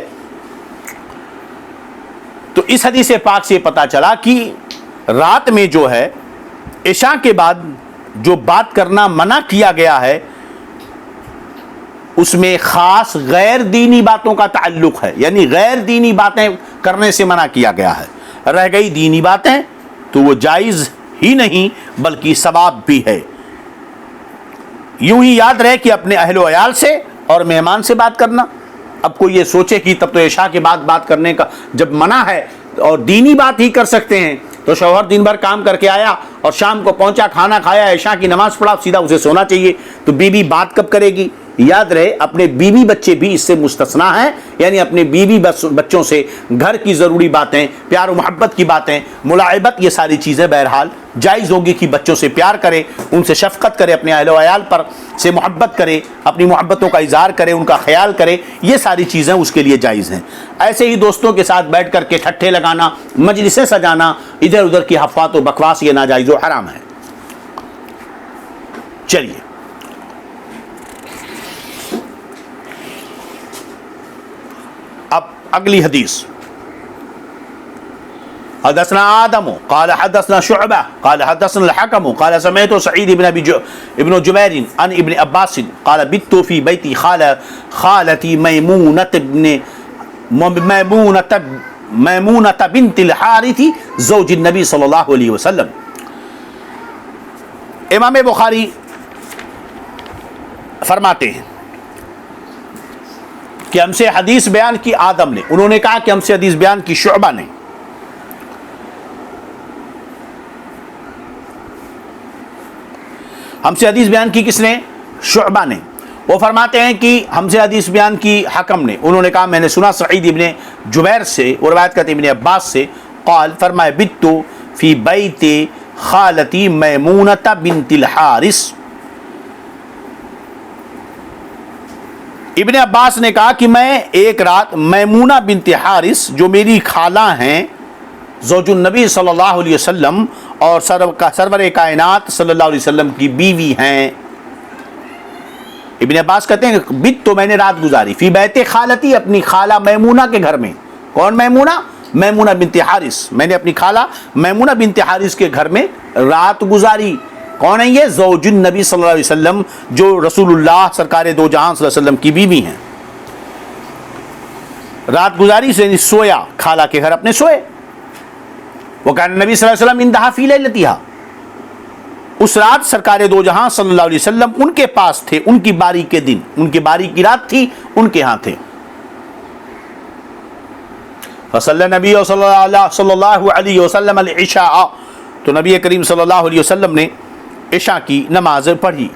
تو اس حدیث پاک سے پتہ چلا کہ رات میں جو ہے عشاء کے بعد جو بات کرنا منع کیا گیا ہے اس میں خاص غیر دینی باتوں کا تعلق ہے، یعنی غیر دینی باتیں کرنے سے منع کیا گیا ہے۔ رہ گئی دینی باتیں تو وہ جائز ہی نہیں بلکہ ثواب بھی ہے۔ یوں ہی یاد رہے کہ اپنے اہل و عیال سے اور مہمان سے بات کرنا۔ اب کوئی یہ سوچے کہ تب تو عشاء کے بعد بات کرنے کا جب منع ہے اور دینی بات ہی کر سکتے ہیں، تو شوہر دن بھر کام کر کے آیا اور شام کو پہنچا، کھانا کھایا، عشاء کی نماز پڑھا، سیدھا اسے سونا چاہیے، تو بیوی بات کب کرے گی؟ یاد رہے اپنے بیوی بچے بھی اس سے مستثنا ہیں، یعنی اپنے بیوی بچوں سے گھر کی ضروری باتیں، پیار و محبت کی باتیں، ملاعبت، یہ ساری چیزیں بہرحال جائز ہوگی کہ بچوں سے پیار کرے، ان سے شفقت کرے، اپنے اہل و عیال پر سے محبت کرے، اپنی محبتوں کا اظہار کرے، ان کا خیال کرے، یہ ساری چیزیں اس کے لیے جائز ہیں۔ ایسے ہی دوستوں کے ساتھ بیٹھ کر کے ٹھٹھے لگانا، مجلسیں سجانا، ادھر ادھر کی حفات و بکواس، یہ ناجائز و حرام ہے۔ چلیے اب اگلی حدیث۔ حدثنا آدم قال حدثنا شعبہ قال حدثنا الحکم قال سمعت سعید ابن جبیر عن ابن عباس قال بت فی بیتی خالتی میمونۃ بنت الحارث زوج النبی صلی اللہ علیہ وسلم۔ امام بخاری فرماتے ہیں کہ ہم سے حدیث بیان کی آدم نے، انہوں نے کہا کہ ہم سے حدیث بیان کی شعبہ نے، ہم سے حدیث بیان کی کس نے؟ شعبہ نے۔ وہ فرماتے ہیں کہ ہم سے حدیث بیان کی حکم نے، انہوں نے کہا میں نے سنا سعید ابن جبیر سے، وہ روایت کرتے ابن عباس سے، قال فرمائے بت فی بیت خالتی میمونۃ بنت الحارث۔ ابن عباس نے کہا کہ میں ایک رات میمونہ بنت حارث جو میری خالہ ہیں، زوج النبی صلی اللہ علیہ وسلم اور سرور کائنات صلی اللہ علیہ وسلم کی بیوی ہیں، ابن عباس کہتے ہیں بت تو میں نے رات گزاری، فی بیت خالتی اپنی خالہ میمونہ کے گھر میں۔ کون میمونہ؟ میمونہ بنت حارث، میں نے اپنی خالہ میمونہ بنت حارث کے گھر میں رات گزاری۔ کون ہے یہ؟ زوج النبی صلی اللہ علیہ وسلم، جو رسول اللہ سرکار دو جہاں صلی اللہ علیہ وسلم کی بیوی ہیں۔ رات گزاری سے سویا، خالہ کے گھر اپنے سوئے۔ وہ کان نبی صلی اللہ علیہ وسلم اندہا فی لیلتہا، اس رات سرکار دو جہاں صلی اللہ علیہ وسلم ان کے پاس تھے، ان کی باری کے دن، ان کی باری کی رات تھی، ان کے ہاں تھے. فصلی نبی صلی اللہ علیہ وسلم العشاء، تو نبی کریم صلی اللہ علیہ وسلم نے عشاء کی نماز پڑھی.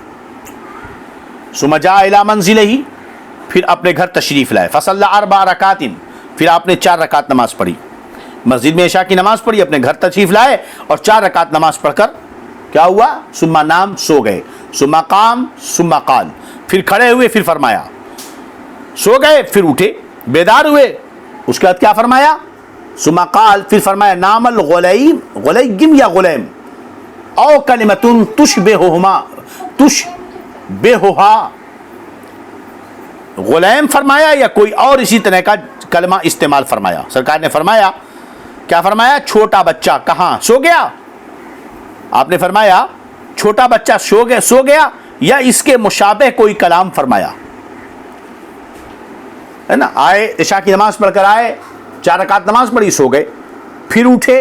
ثم جاء الی منزلہ، پھر اپنے گھر تشریف لائے. فصلی 4 رکعات، پھر آپ نے 4 رکعت نماز پڑھی. مسجد میں عشاء کی نماز پڑھی، اپنے گھر تشریف لائے اور 4 رکعت نماز پڑھ کر کیا ہوا؟ ثم نام، سو گئے. ثم قام ثم قال، پھر کھڑے ہوئے پھر فرمایا. سو گئے پھر اٹھے، بیدار ہوئے، اس کے بعد کیا فرمایا؟ ثم قال، پھر فرمایا نام الغلیم، غلیم یا غلیم، او کلمۃ تشبہہما، تشبہہا، غلیم فرمایا یا کوئی اور اسی طرح کا کلمہ استعمال فرمایا. سرکار نے فرمایا، کیا فرمایا؟ چھوٹا بچہ کہاں سو گیا؟ آپ نے فرمایا چھوٹا بچہ سو گیا یا اس کے مشابہ کوئی کلام فرمایا ہے نا. آئے عشاء کی نماز پڑھ کر آئے، 4 رکعت نماز پڑھی، سو گئے، پھر اٹھے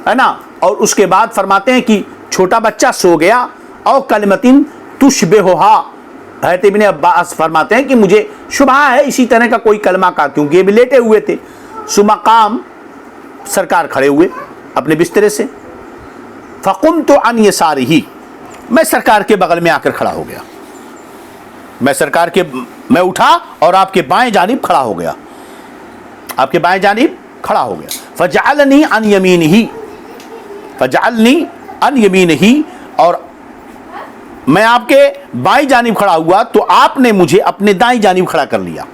ہے نا، اور اس کے بعد فرماتے ہیں کہ چھوٹا بچہ سو گیا. او کلمتن تشبہہا، حضرت ابن عباس فرماتے ہیں کہ مجھے شبہ ہے اسی طرح کا کوئی کلمہ کا، کیونکہ یہ بھی لیٹے ہوئے تھے. ثم قام، سرکار کھڑے ہوئے اپنے بسترے سے. فقمت عن یسارہ، میں سرکار کے بغل میں آ کر کھڑا ہو گیا. میں اٹھا اور آپ کے بائیں جانب کھڑا ہو گیا، آپ کے بائیں جانب کھڑا ہو گیا. فجعلنی عن یمینہ، فجعلنی عن یمینہ، اور میں آپ کے بائیں جانب کھڑا ہوا تو آپ نے مجھے اپنے دائیں جانب کھڑا کر لیا.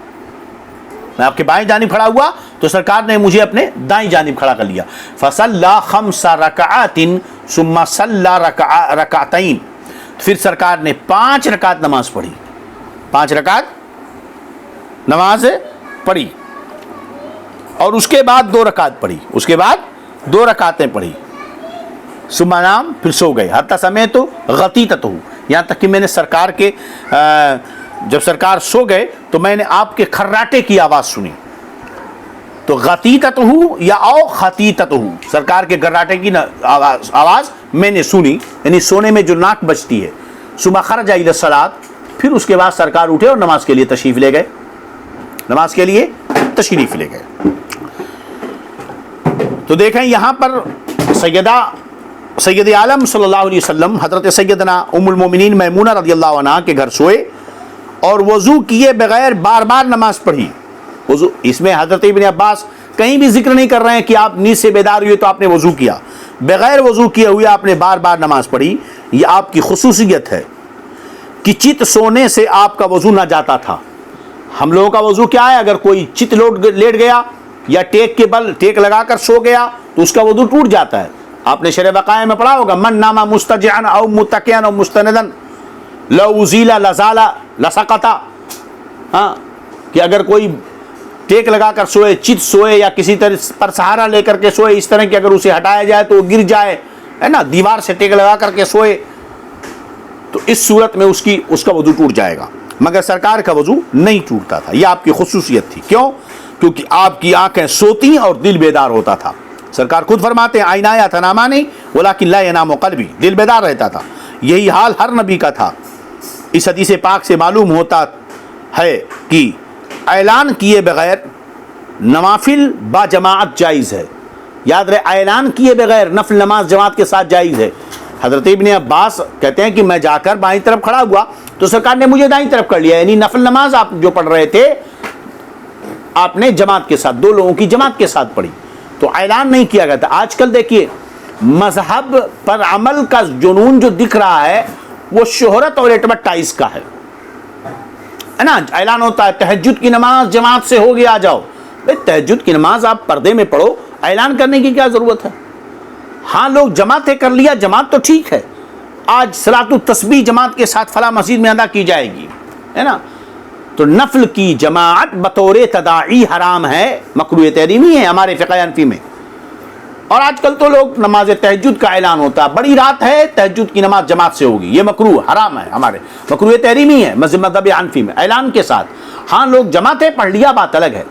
میں آپ کے بائیں جانب کھڑا ہوا تو سرکار نے مجھے اپنے دائیں جانب کھڑا کر لیا. فصلی 5 رکعات ثم صلی رکعتین، پھر سرکار نے 5 رکعت نماز پڑھی، 5 رکعت نماز پڑھی، اور اس کے بعد 2 رکعت پڑھی، اس کے بعد 2 رکعتیں پڑھی. ثم نام، پھر سو گئے. حتی سمعت غطیتہ، یہاں تک کہ میں نے سرکار کے جب سرکار سو گئے تو میں نے آپ کے کھراٹے کی آواز سنی. تو غطیتہ یا او خطیتہ، سرکار کے کھراٹے کی آواز میں نے سنی، یعنی سونے میں جو ناک بجتی ہے. ثم خرج الی الصلاۃ، پھر اس کے بعد سرکار اٹھے اور نماز کے لیے تشریف لے گئے، نماز کے لیے تشریف لے گئے. تو دیکھیں یہاں پر سید عالم صلی اللہ علیہ وسلم حضرت سیدنا ام المومنین میمونہ رضی اللہ عنہ کے گھر سوئے اور وضو کیے بغیر بار بار نماز پڑھی. وضو، اس میں حضرت ابن عباس کہیں بھی ذکر نہیں کر رہے ہیں کہ آپ نیند سے بیدار ہوئے تو آپ نے وضو کیا، بغیر وضو کیے ہوئے آپ نے بار بار نماز پڑھی. یہ آپ کی خصوصیت ہے کہ چت سونے سے آپ کا وضو نہ جاتا تھا. ہم لوگوں کا وضو کیا ہے؟ اگر کوئی چت لیٹ گیا یا ٹیک کے بل ٹیک لگا کر سو گیا تو اس کا وضو ٹوٹ جاتا ہے. آپ نے شرح وقائع میں پڑھا ہوگا، من نام مستجعا او متکئا او مستندا لو ازیل لزال لسقطا، ہاں، کہ اگر کوئی ٹیک لگا کر سوئے، چت سوئے یا کسی طرح پر سہارا لے کر کے سوئے اس طرح کہ اگر اسے ہٹایا جائے تو وہ گر جائے ہے نا، دیوار سے ٹیک لگا کر کے سوئے تو اس صورت میں اس کا وضو ٹوٹ جائے گا. مگر سرکار کا وضو نہیں ٹوٹتا تھا. یہ آپ کی خصوصیت تھی. کیوں؟ کیونکہ آپ کی آنکھیں سوتی اور دل بیدار ہوتا تھا. سرکار خود فرماتے ہیں عینایا تنامانی ولکن لا ینام قلبی، دل بیدار رہتا تھا. یہی حال ہر نبی کا تھا. اس حدیث پاک سے معلوم ہوتا ہے کہ اعلان کیے بغیر نوافل با جماعت جائز ہے. یاد رہے، اعلان کیے بغیر نفل نماز جماعت کے ساتھ جائز ہے. حضرت ابن عباس کہتے ہیں کہ میں جا کر بائیں طرف کھڑا ہوا تو سرکار نے مجھے دائیں طرف کر لیا، یعنی نفل نماز آپ جو پڑھ رہے تھے آپ نے جماعت کے ساتھ، 2 لوگوں کی جماعت کے ساتھ پڑھی، تو اعلان نہیں کیا گیا تھا. آج کل دیکھیے مذہب پر عمل کا جنون جو دکھ رہا ہے وہ شہرت اور ایڈورٹائز کا ہے نا. اعلان ہوتا ہے تہجد کی نماز جماعت سے ہوگی، آ جاؤ. تہجد کی نماز آپ پردے میں پڑھو، اعلان کرنے کی کیا ضرورت ہے؟ ہاں لوگ جماعتیں کر لیا، جماعت تو ٹھیک ہے، آج صلاۃ التسبیح جماعت کے ساتھ فلاں مسجد میں ادا کی جائے گی ہے نا، تو نفل کی جماعت بطور تداعی حرام ہے، مکروہ تحریمی ہے ہمارے فقہ حنفی میں. اور آج کل تو لوگ نماز تہجد کا اعلان ہوتا ہے، بڑی رات ہے تہجد کی نماز جماعت سے ہوگی، یہ مکروہ حرام ہے، ہمارے مکروہ تحریمی ہے مذہب حنفی میں اعلان کے ساتھ. ہاں لوگ جماعتیں پڑھ لیا، بات الگ ہے،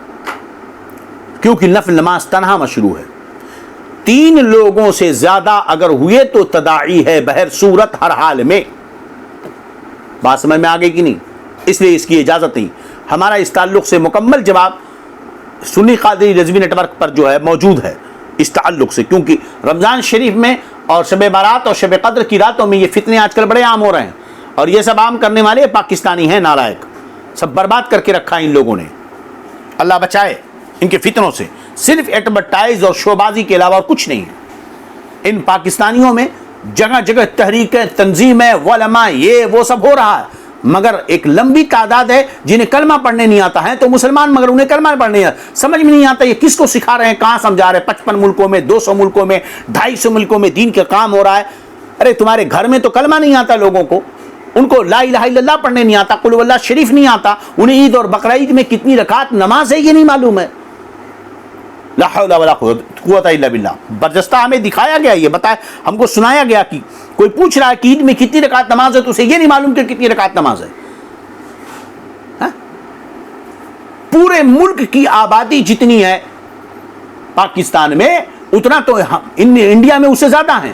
کیونکہ نفل نماز تنہا مشروع ہے. 3 لوگوں سے زیادہ اگر ہوئے تو تداعی ہے بہر صورت ہر حال میں. بات سمجھ میں آگے کی نہیں؟ اس لیے اس کی اجازت نہیں. ہمارا اس تعلق سے مکمل جواب سنی قادری رضوی نیٹ ورک پر جو ہے موجود ہے اس تعلق سے، کیونکہ رمضان شریف میں اور شب بارات اور شب قدر کی راتوں میں یہ فتنے آج کل بڑے عام ہو رہے ہیں، اور یہ سب عام کرنے والے پاکستانی ہیں نالائق، سب برباد کر کے رکھا ہے ان لوگوں نے. اللہ بچائے ان کے فتنوں سے. صرف ایڈورٹائز اور شوبازی کے علاوہ اور کچھ نہیں ہے. ان پاکستانیوں میں جگہ جگہ تحریکیں، تنظیمیں، علماء، یہ وہ سب ہو رہا ہے، مگر ایک لمبی تعداد ہے جنہیں کلمہ پڑھنے نہیں آتا ہے تو مسلمان، مگر انہیں کلمہ پڑھنے سمجھ میں نہیں آتا یہ کس کو سکھا رہے ہیں، کہاں سمجھا رہے ہیں. 55 ملکوں میں، 200 ملکوں میں، 250 ملکوں میں دین کا کام ہو رہا ہے. ارے تمہارے گھر میں تو کلمہ نہیں آتا لوگوں کو، ان کو لا الہ الا اللہ پڑھنے نہیں آتا، قل هو اللہ شریف نہیں آتا، انہیں عید اور بقرعید میں کتنی رکعت نماز ہے یہ نہیں معلوم ہے. لا حول ولا قوت الا باللہ. برجستہ ہمیں دکھایا گیا، یہ بتایا ہم کو، سنایا گیا کہ کوئی پوچھ رہا ہے کہ عید میں کتنی رکعت نماز ہے تو اسے یہ نہیں معلوم کہ کتنی رکعت نماز ہے. پورے ملک کی آبادی جتنی ہے پاکستان میں اتنا تو انڈیا میں اس سے زیادہ ہیں،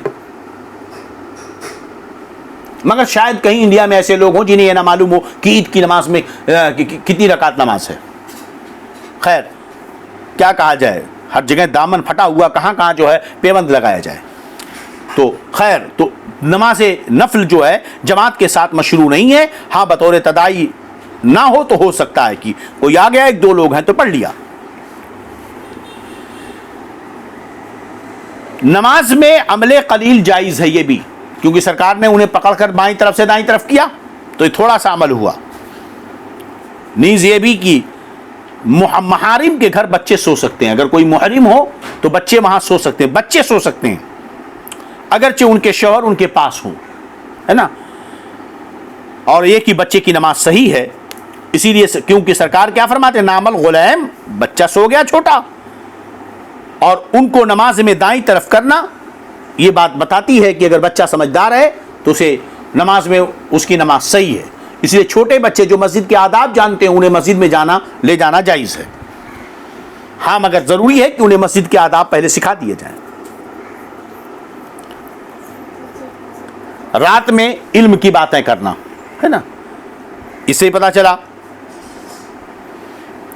مگر شاید کہیں انڈیا میں ایسے لوگ ہوں جنہیں یہ نہ معلوم ہو کہ عید کی نماز میں کتنی رکعت نماز ہے. خیر کیا کہا جائے، ہر جگہ دامن پھٹا ہوا، کہاں کہاں جو ہے پیوند لگایا جائے. تو خیر تو نماز نفل جو ہے جماعت کے ساتھ مشروع نہیں ہے. ہاں بطور تداعی نہ ہو سکتا ہے کہ کوئی آ گیا 1-2 لوگ ہیں تو پڑھ لیا. نماز میں عمل قلیل جائز ہے یہ بھی، کیونکہ سرکار نے انہیں پکڑ کر بائیں طرف سے دائیں طرف کیا تو یہ تھوڑا سا عمل ہوا. نیز یہ بھی کہ محارم کے گھر بچے سو سکتے ہیں، اگر کوئی محرم ہو تو بچے وہاں سو سکتے ہیں، بچے سو سکتے ہیں اگرچہ ان کے شوہر ان کے پاس ہوں، ہے نا. اور یہ کہ بچے کی نماز صحیح ہے، اسی لیے کیونکہ سرکار کیا فرماتے ہیں، نام الغلام، بچہ سو گیا چھوٹا، اور ان کو نماز میں دائیں طرف کرنا یہ بات بتاتی ہے کہ اگر بچہ سمجھدار ہے تو اسے نماز میں اس کی نماز صحیح ہے. اس لیے چھوٹے بچے جو مسجد کے آداب جانتے ہیں انہیں مسجد میں لے جانا جائز ہے. ہاں مگر ضروری ہے کہ انہیں مسجد کے آداب پہلے سکھا دیے جائیں. رات میں علم کی باتیں کرنا، ہے نا، اس سے پتہ چلا.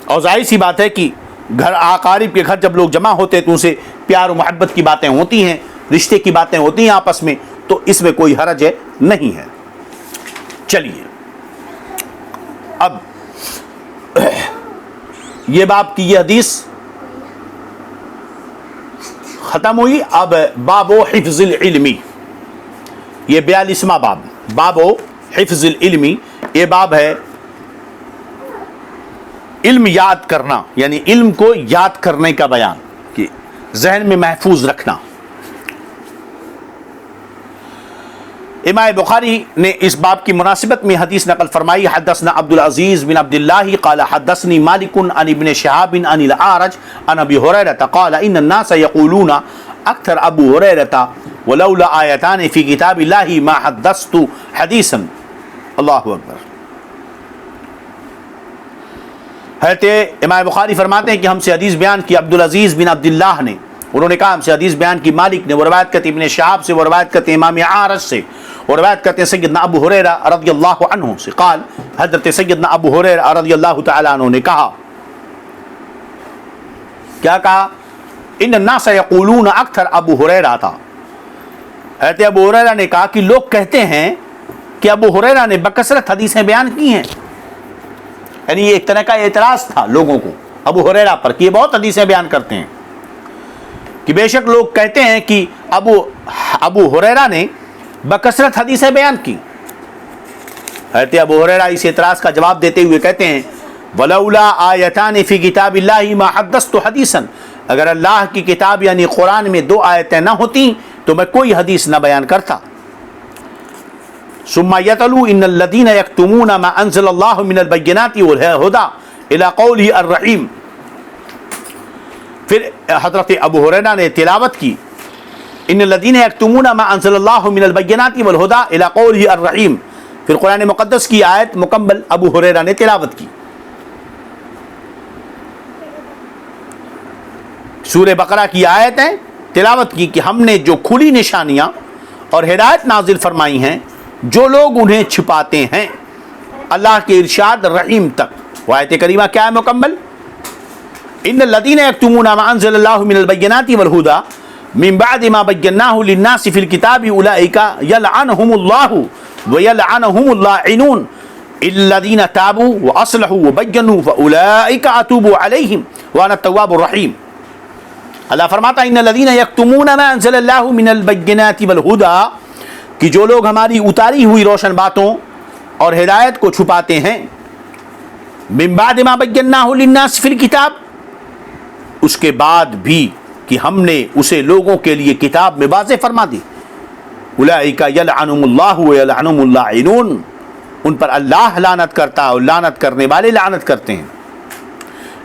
اور ظاہر سی بات ہے کہ گھر اقارب کے گھر جب لوگ جمع ہوتے ہیں تو ان سے پیار و محبت کی باتیں ہوتی ہیں، رشتے کی باتیں ہوتی ہیں آپس میں، تو اس میں کوئی حرج نہیں ہے. چلیے اب یہ باب کی یہ حدیث ختم ہوئی. اب باب و حفظ العلمی، یہ 42واں باب، باب و حفظ العلمی. یہ باب ہے علم یاد کرنا، یعنی علم کو یاد کرنے کا بیان، کہ ذہن میں محفوظ رکھنا. امام بخاری نے اس باب کی مناسبت میں حدیث نقل فرمائی. حدثنا عبد العزیز بن عبد اللہ قال حدثني مالك عن ابن شهاب عن الاعرج عن ابي هريره قال ان الناس يقولون اكثر ابو هريره ولولا آیتان فی کتاب اللہ ما حدثت حدیثا. اللہ اکبر. حضرت امام بخاری فرماتے ہیں کہ ہم سے حدیث بیان کی عبد العزیز بن عبد اللہ نے، انہوں نے کہا ہم سے حدیث بیان کی مالک نے، وہ روایت کرتے ابن شہاب سے، وہ روایت کرتے امام اعرج سے، وہ روایت کرتے سیدنا ابو ہریرہ رضی اللہ عنہ سے. قال حضرت سیدنا ابو ہریرہ رضی اللہ تعالی عنہ نے کہا، کیا کہا؟ ان الناس یقولون اکثر ابو ہریرہ تھا. حضرت ابو ہریرہ نے کہا کہ لوگ کہتے ہیں کہ ابو ہریرہ نے بکثرت حدیثیں بیان کی ہیں. یعنی یہ ایک طرح کا اعتراض تھا لوگوں کو ابو ہریرہ پر کہ یہ بہت حدیثیں بیان کرتے ہیں، کہ بے شک لوگ کہتے ہیں کہ ابو ہریرہ نے بکثرت حدیثیں بیان کی. حضرت ابو ہریرہ اس اعتراض کا جواب دیتے ہوئے کہتے ہیں ولولا آیتان فی کتاب اللہ ما حدثت حدیثا، اگر اللہ کی کتاب یعنی قرآن میں 2 آیتیں نہ ہوتی تو میں کوئی حدیث نہ بیان کرتا. ثم یتلو ان الذین یکتمون ما انزل اللہ من البینات والہدی الی قولہ الرحیم. پھر حضرت ابو ہریرہ نے تلاوت کی ان الذین یکتمون ما انزل اللہ من البینات والہدی الی قولہ الرحیم. پھر قرآن مقدس کی آیت مکمل ابو ہریرہ نے تلاوت کی. سورہ بقرہ کی آیتیں تلاوت کی کہ ہم نے جو کھلی نشانیاں اور ہدایت نازل فرمائی ہیں جو لوگ انہیں چھپاتے ہیں، اللہ کے ارشاد رحیم تک۔ آیت کریمہ کیا ہے مکمل؟ ان الذین یکتمون ما انزل اللہ من البینات والہدی من بعد ما بیناہ للناس فی الکتاب اولئک یلعنہم اللہ ویلعنہم اللاعنون الذین تابوا واصلحوا وبینوا فاولئک اتوب علیہم وانا التواب الرحیم۔ اللہ فرماتا ہے ان الذین یکتمون ما انزل اللہ من البینات والہدی، کہ جو لوگ ہماری اتاری ہوئی روشن باتوں اور ہدایت کو چھپاتے ہیں، من بعد ما بیناہ للناس فی الکتاب، اس کے بعد بھی کہ ہم نے اسے لوگوں کے لیے کتاب میں واضح فرما دی، اولئک یلعنہم اللہ ویلعنہم اللاعنون، ان پر اللہ لعنت کرتا ہے اور لعنت کرنے والے لعنت کرتے ہیں،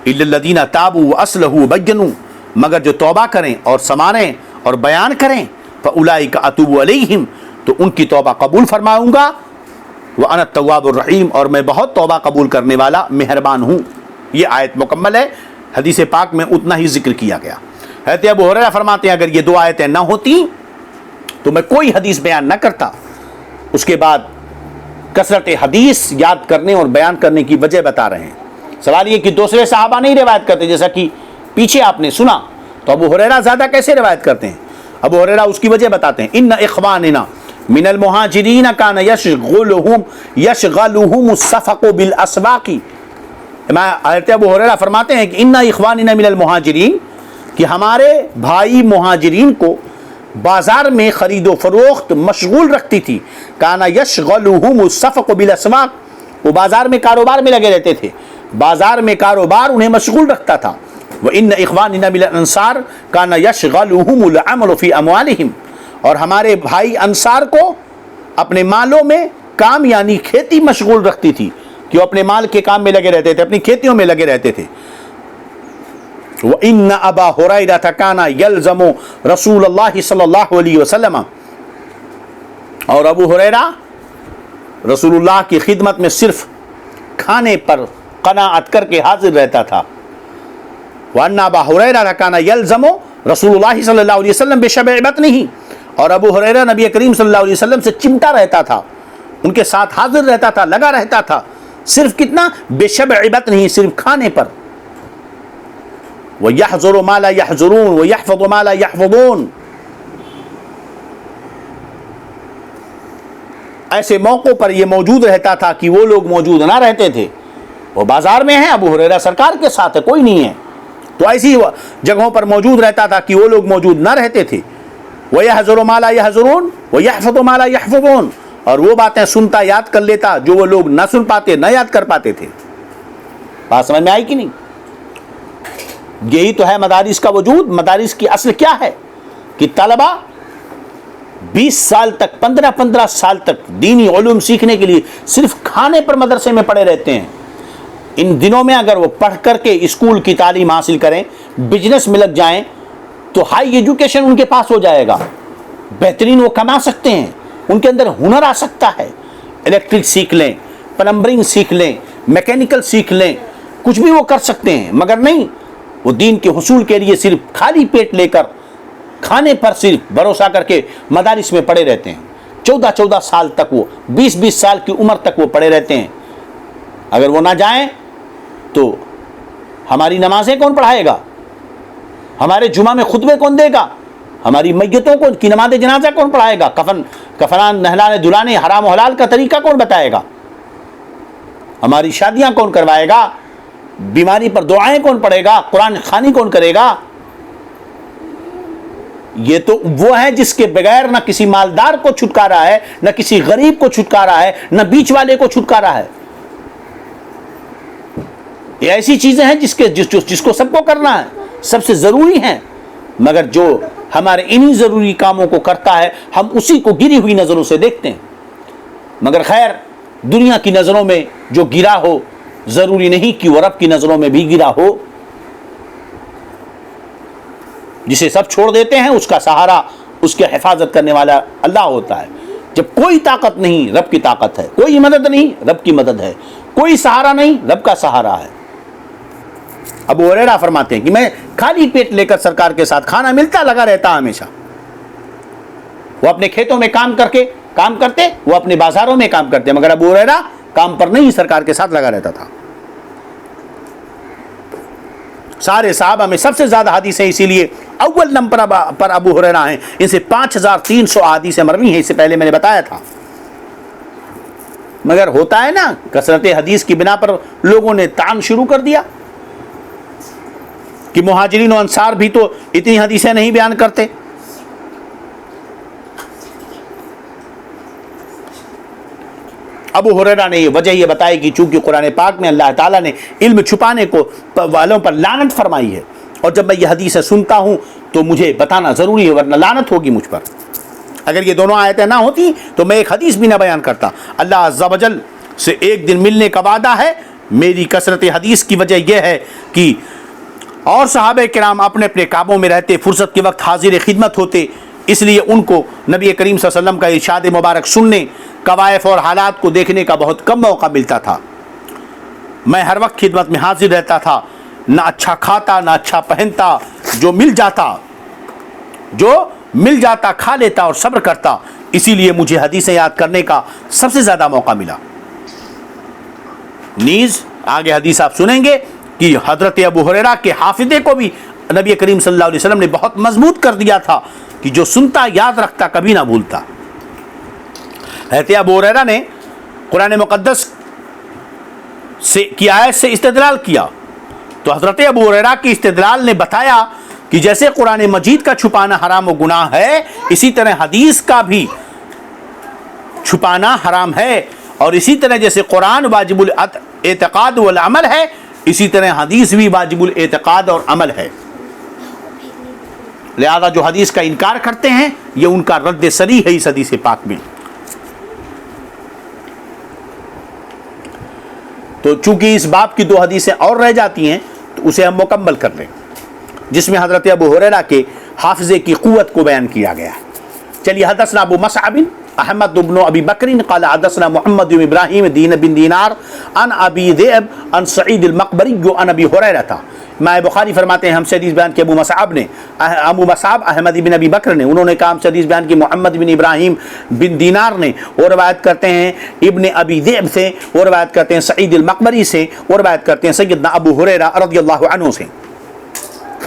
الا الذین تابوا واصلحوا وبینوا، مگر جو توبہ کریں اور سنواریں اور بیان کریں، فاولئک اتوب علیہم، تو ان کی توبہ قبول فرماؤں گا، وانا التواب الرحیم، اور میں بہت توبہ قبول کرنے والا مہربان ہوں۔ یہ آیت مکمل ہے، حدیث پاک میں اتنا ہی ذکر کیا گیا۔ حضرت ابو ہریرہ فرماتے ہیں اگر یہ دو آیتیں نہ ہوتی تو میں کوئی حدیث بیان نہ کرتا۔ اس کے بعد کثرت حدیث یاد کرنے اور بیان کرنے کی وجہ بتا رہے ہیں۔ سوال یہ کہ دوسرے صحابہ نہیں روایت کرتے، جیسا کہ پیچھے آپ نے سنا، تو ابو ہریرہ زیادہ کیسے روایت کرتے ہیں؟ ابو ہریرہ اس کی وجہ بتاتے ہیں، ان اخواننا من المہاجرین کان یشغلہم الصفق بالاسواق۔ حضرت ابو ہریرہ فرماتے ہیں کہ ان اخواننا من المہاجرین، کہ ہمارے بھائی مہاجرین کو بازار میں خرید و فروخت مشغول رکھتی تھی، کانا یشغلہم الصفق بالاسواق، وہ بازار میں کاروبار میں لگے رہتے تھے، بازار میں کاروبار انہیں مشغول رکھتا تھا۔ وَإِنَّ إِخْوَانِنَا مِنَ الْأَنصَارِ كَانَ يَشْغَلُهُمُ الْعَمَلُ فِي أَمْوَالِهِمْ، اور ہمارے بھائی انصار کو اپنے مالوں میں کام یعنی کھیتی مشغول رکھتی تھی، کہ وہ اپنے مال کے کام میں لگے رہتے تھے، اپنی کھیتیوں میں لگے رہتے تھے۔ وَإِنَّ أَبَا هُرَيْرَةَ كَانَ يَلْزَمُ رَسُولَ اللَّهِ صلی اللہ علیہ وسلم، اور ابو ہریرہ رسول اللہ کی خدمت میں صرف کھانے پر قناعت کر کے حاضر رہتا تھا۔ وَأَنَّ أَبَا هُرَيْرَةَ كَانَ يَلْزَمُ رسول اللہ صلی اللہ علیہ وسلم بِشَبْعِ بَطْنِهِ، اور ابو ہریرہ نبی کریم صلی اللہ علیہ وسلم سے چمٹا رہتا تھا، ان کے ساتھ حاضر رہتا تھا، لگا رہتا تھا، صرف کتنا؟ بِشَبْعِ بَطْنِهِ، صرف کھانے پر۔ وَيَحْذُرُ مَا لَا يَحْذُرُونَ وَيَحْفَظُ مَا لَا يَحْفَظُونَ، ایسے موقعوں پر یہ موجود رہتا تھا کہ وہ لوگ موجود نہ رہتے تھے۔ وہ بازار میں ہیں، ابو ہریرہ سرکار کے ساتھ ہے، کوئی نہیں ہے، تو ایسی جگہوں پر موجود رہتا تھا کہ وہ لوگ موجود نہ رہتے تھے۔ وَيَحْذُرُ مَا لَا يَحْذُرُونَ وَيَحْفَظُ مَا لَا يَحْفَظُونَ، اور وہ باتیں سنتا یاد کر لیتا جو وہ لوگ نہ سن پاتے، نہ یاد کر پاتے تھے۔ بات سمجھ میں آئی کہ نہیں؟ یہی تو ہے مدارس کا وجود۔ مدارس کی اصل کیا ہے کہ طلبہ 20 سال تک، 15 سال تک دینی علوم سیکھنے کے لیے صرف کھانے پر مدرسے میں پڑے رہتے ہیں۔ ان دنوں میں اگر وہ پڑھ کر کے اسکول کی تعلیم حاصل کریں، بزنس میں لگ جائیں، تو ہائی ایجوکیشن ان کے پاس ہو جائے گا، بہترین وہ کما سکتے ہیں، ان کے اندر ہنر آ سکتا ہے، الیکٹرک سیکھ لیں، پلمبرنگ سیکھ لیں، میکینیکل سیکھ لیں، کچھ بھی وہ کر سکتے ہیں، مگر نہیں، وہ دین کے حصول کے لیے صرف خالی پیٹ لے کر کھانے پر صرف بھروسہ کر کے مدارس میں پڑے رہتے ہیں۔ 14 سال تک، وہ 20 سال کی عمر تک وہ پڑے رہتے ہیں۔ اگر وہ نہ جائیں تو ہماری نمازیں کون پڑھائے گا؟ ہمارے جمعہ میں خطبے کون دے گا؟ ہماری میتوں کو کی نماز جنازہ کون پڑھائے گا؟ کفنان نہلانے دھلانے حرام و حلال کا طریقہ کون بتائے گا؟ ہماری شادیاں کون کروائے گا؟ بیماری پر دعائیں کون پڑھے گا؟ قرآن خوانی کون کرے گا؟ یہ تو وہ ہے جس کے بغیر نہ کسی مالدار کو چھٹکارا ہے، نہ کسی غریب کو چھٹکارا ہے، نہ بیچ والے کو چھٹکارا ہے۔ یہ ایسی چیزیں ہیں جس کو سب کو کرنا ہے، سب سے ضروری ہیں، مگر جو ہمارے انہی ضروری کاموں کو کرتا ہے ہم اسی کو گری ہوئی نظروں سے دیکھتے ہیں۔ مگر خیر، دنیا کی نظروں میں جو گرا ہو ضروری نہیں کہ وہ رب کی نظروں میں بھی گرا ہو۔ جسے سب چھوڑ دیتے ہیں اس کا سہارا، اس کی حفاظت کرنے والا اللہ ہوتا ہے۔ جب کوئی طاقت نہیں، رب کی طاقت ہے، کوئی مدد نہیں، رب کی مدد ہے، کوئی سہارا نہیں، رب کا سہارا ہے۔ ابو ہریرہ فرماتے ہیں کہ میں خالی پیٹ لے کر سرکار کے ساتھ کھانا ملتا لگا رہتا ہمیشہ. وہ اپنے کھیتوں میں کام کرتے, وہ اپنے بازاروں میں کام کرتے, مگر ابو ہریرہ کام پر نہیں, سرکار کے ساتھ لگا رہتا تھا. سارے صحابہ میں سب سے زیادہ حدیثیں اسی لیے اول نمبر پر ابو ہریرہ ہیں. ان سے 5300 حدیثیں مروی ہیں, اس سے پہلے میں نے بتایا تھا. مگر ہوتا ہے نا, کثرت حدیث کی بنا پر لوگوں نے طعن شروع کر دیا کہ مہاجرین و انصار بھی تو اتنی حدیثیں نہیں بیان کرتے. ابو ہریرہ نے یہ وجہ یہ بتائی کہ چونکہ قرآن پاک میں اللہ تعالیٰ نے علم چھپانے کو والوں پر لعنت فرمائی ہے, اور جب میں یہ حدیثیں سنتا ہوں تو مجھے بتانا ضروری ہے, ورنہ لعنت ہوگی مجھ پر. اگر یہ دونوں آیتیں نہ ہوتی تو میں ایک حدیث بھی نہ بیان کرتا. اللہ عز و جل سے ایک دن ملنے کا وعدہ ہے. میری کثرت حدیث کی وجہ یہ ہے کہ اور صحابہ کرام اپنے اپنے کاموں میں رہتے, فرصت کے وقت حاضر خدمت ہوتے, اس لیے ان کو نبی کریم صلی اللہ علیہ وسلم کا ارشاد مبارک سننے, کوائف اور حالات کو دیکھنے کا بہت کم موقع ملتا تھا. میں ہر وقت خدمت میں حاضر رہتا تھا, نہ اچھا کھاتا نہ اچھا پہنتا, جو مل جاتا کھا لیتا اور صبر کرتا. اسی لیے مجھے حدیثیں یاد کرنے کا سب سے زیادہ موقع ملا. نیز آگے حدیث آپ سنیں گے کہ حضرت ابو ہریرہ کے حافظے کو بھی نبی کریم صلی اللہ علیہ وسلم نے بہت مضبوط کر دیا تھا کہ جو سنتا یاد رکھتا کبھی نہ بھولتا. حضرت ابو ہریرہ نے قرآن مقدس کی آیت سے استدلال کیا, تو حضرت ابو ہریرہ کی استدلال نے بتایا کہ جیسے قرآن مجید کا چھپانا حرام و گناہ ہے, اسی طرح حدیث کا بھی چھپانا حرام ہے, اور اسی طرح جیسے قرآن واجب الاعتقاد والعمل ہے, اسی طرح حدیث بھی واجب الاعتقاد اور عمل ہے. لہذا جو حدیث کا انکار کرتے ہیں یہ ان کا رد صریح ہے اس حدیث پاک میں. تو چونکہ اس باب کی 2 حدیثیں اور رہ جاتی ہیں تو اسے ہم مکمل کر لیں, جس میں حضرت ابو ہریرہ کے حافظے کی قوت کو بیان کیا گیا ہے. چلیے, حدثنا ابو مصعب احمد بن ابی بکر قال حدثنا محمد بن ابراہیم بن دینار عن ابی ذئب عن سعید المقبری عن ابی ہریرہ. امام بخاری فرماتے ہیں ہم سے حدیث بیان کی ابو مصعب احمد بن ابی بکر نے, انہوں نے کہا ہم سے حدیث بیان کی محمد بن ابراہیم بن دینار نے, اور روایت کرتے ہیں ابن ابی ذئب سے, اور روایت کرتے ہیں سعید المقبری سے, اور روایت کرتے ہیں سیدنا ابو ہریرہ رضی اللہ عنہ سے.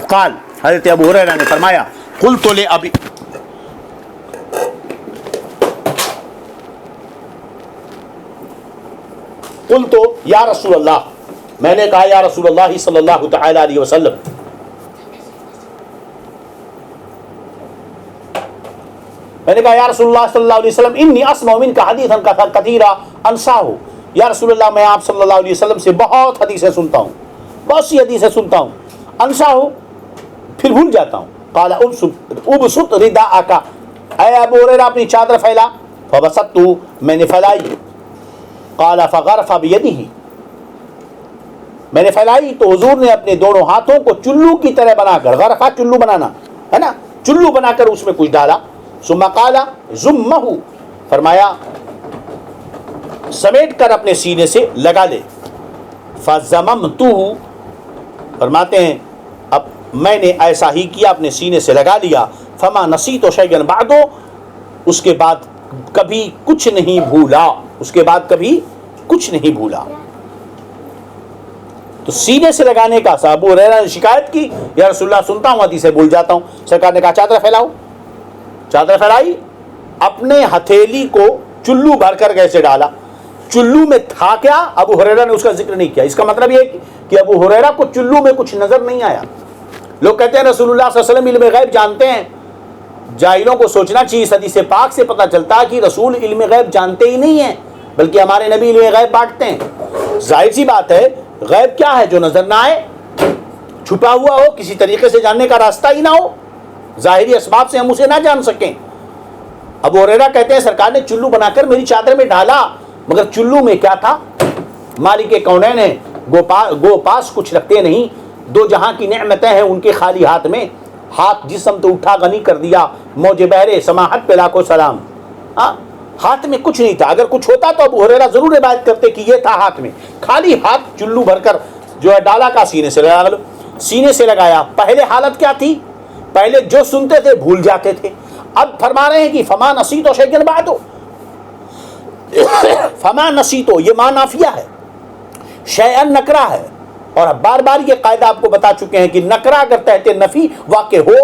قال, حضرت ابو ہریرہ نے فرمایا, قلت لأبی قلت یا رسول اللہ, میں نے کہا یا رسول اللہ صلی اللہ تعالی علیہ وسلم, میں نے کہا یا رسول اللہ صلی اللہ علیہ وسلم انی اسمع منک حدیثا کثیرا انساہ, یا رسول اللہ میں آپ صلی اللہ علیہ وسلم سے بہت حدیثیں سنتا ہوں, بہت سی حدیثیں سنتا ہوں, انساہ پھر بھول جاتا ہوں. قال ابسط رداءک, اے ابو ہریرہ اپنی چادر پھیلا. فبسطت, میں نے پھیلائی. قال فغرف بیدہ, میں نے پھیلائی تو حضور نے اپنے دونوں ہاتھوں کو چلو کی طرح بنا کر, غرفہ چلو بنانا ہے نا, چلو بنا کر اس میں کچھ ڈالا. ثم قال ضمہ, فرمایا سمیٹ کر اپنے سینے سے لگا لے. فضممتہ, فرماتے ہیں اب میں نے ایسا ہی کیا, اپنے سینے سے لگا لیا. فما نسیت شیئا بعد, اس کے بعد کبھی کچھ نہیں بھولا, اس کے بعد کبھی کچھ نہیں بھولا. تو سینے سے لگانے کا ابو ہریرہ نے شکایت کی, یا رسول اللہ سنتا ہوں حدیثیں بھول جاتا ہوں. سرکار نے کہا چادر پھیلاؤ. چادر پھیلائی, اپنے ہتھیلی کو چلو بھر کر کیسے ڈالا, چلو میں تھا کیا, ابو ہریرہ نے اس کا ذکر نہیں کیا. اس کا مطلب یہ کہ ابو ہریرہ کو چلو میں کچھ نظر نہیں آیا. لوگ کہتے ہیں رسول اللہ صلی اللہ علیہ وسلم علم غیب جانتے ہیں. جاہلوں کو سوچنا چاہیے, اس حدیث پاک سے پتہ چلتا ہے کہ رسول علم غیب جانتے ہی نہیں ہیں, بلکہ ہمارے نبی علم غیب بانٹتے ہیں. ظاہر سی بات ہے, غیب کیا ہے, جو نظر نہ آئے, چھپا ہوا ہو, کسی طریقے سے جاننے کا راستہ ہی نہ ہو, ظاہری اسباب سے ہم اسے نہ جان سکیں. ابو ہریرہ کہتے ہیں سرکار نے چلو بنا کر میری چادر میں ڈالا, مگر چلو میں کیا تھا, مالک کونین ہے, گو پاس کچھ رکھتے نہیں, 2 جہاں کی نعمتیں ہیں ان کے خالی ہاتھ میں, ہاتھ جسم تو اٹھا غنی کر دیا, موج بحر سماحت پہ لاکھوں سلام. ہاتھ میں کچھ نہیں تھا. اگر کچھ ہوتا تو ابو ہریرہ ضرور روایت کرتے کہ یہ تھا ہاتھ میں, خالی ہاتھ چلو بھر کر جو ہے ڈالا کا سینے سے لگا لو، سینے سے لگایا. پہلے حالت کیا تھی؟ پہلے جو سنتے تھے بھول جاتے تھے. اب فرما رہے ہیں کہ فما نسیتو شیئا بعدو، فما نسیتو یہ ماں نافیہ ہے، شیئا نکرہ ہے. اور بار بار یہ قاعدہ آپ کو بتا چکے ہیں کہ نکرہ اگر تحت نفی واقع ہو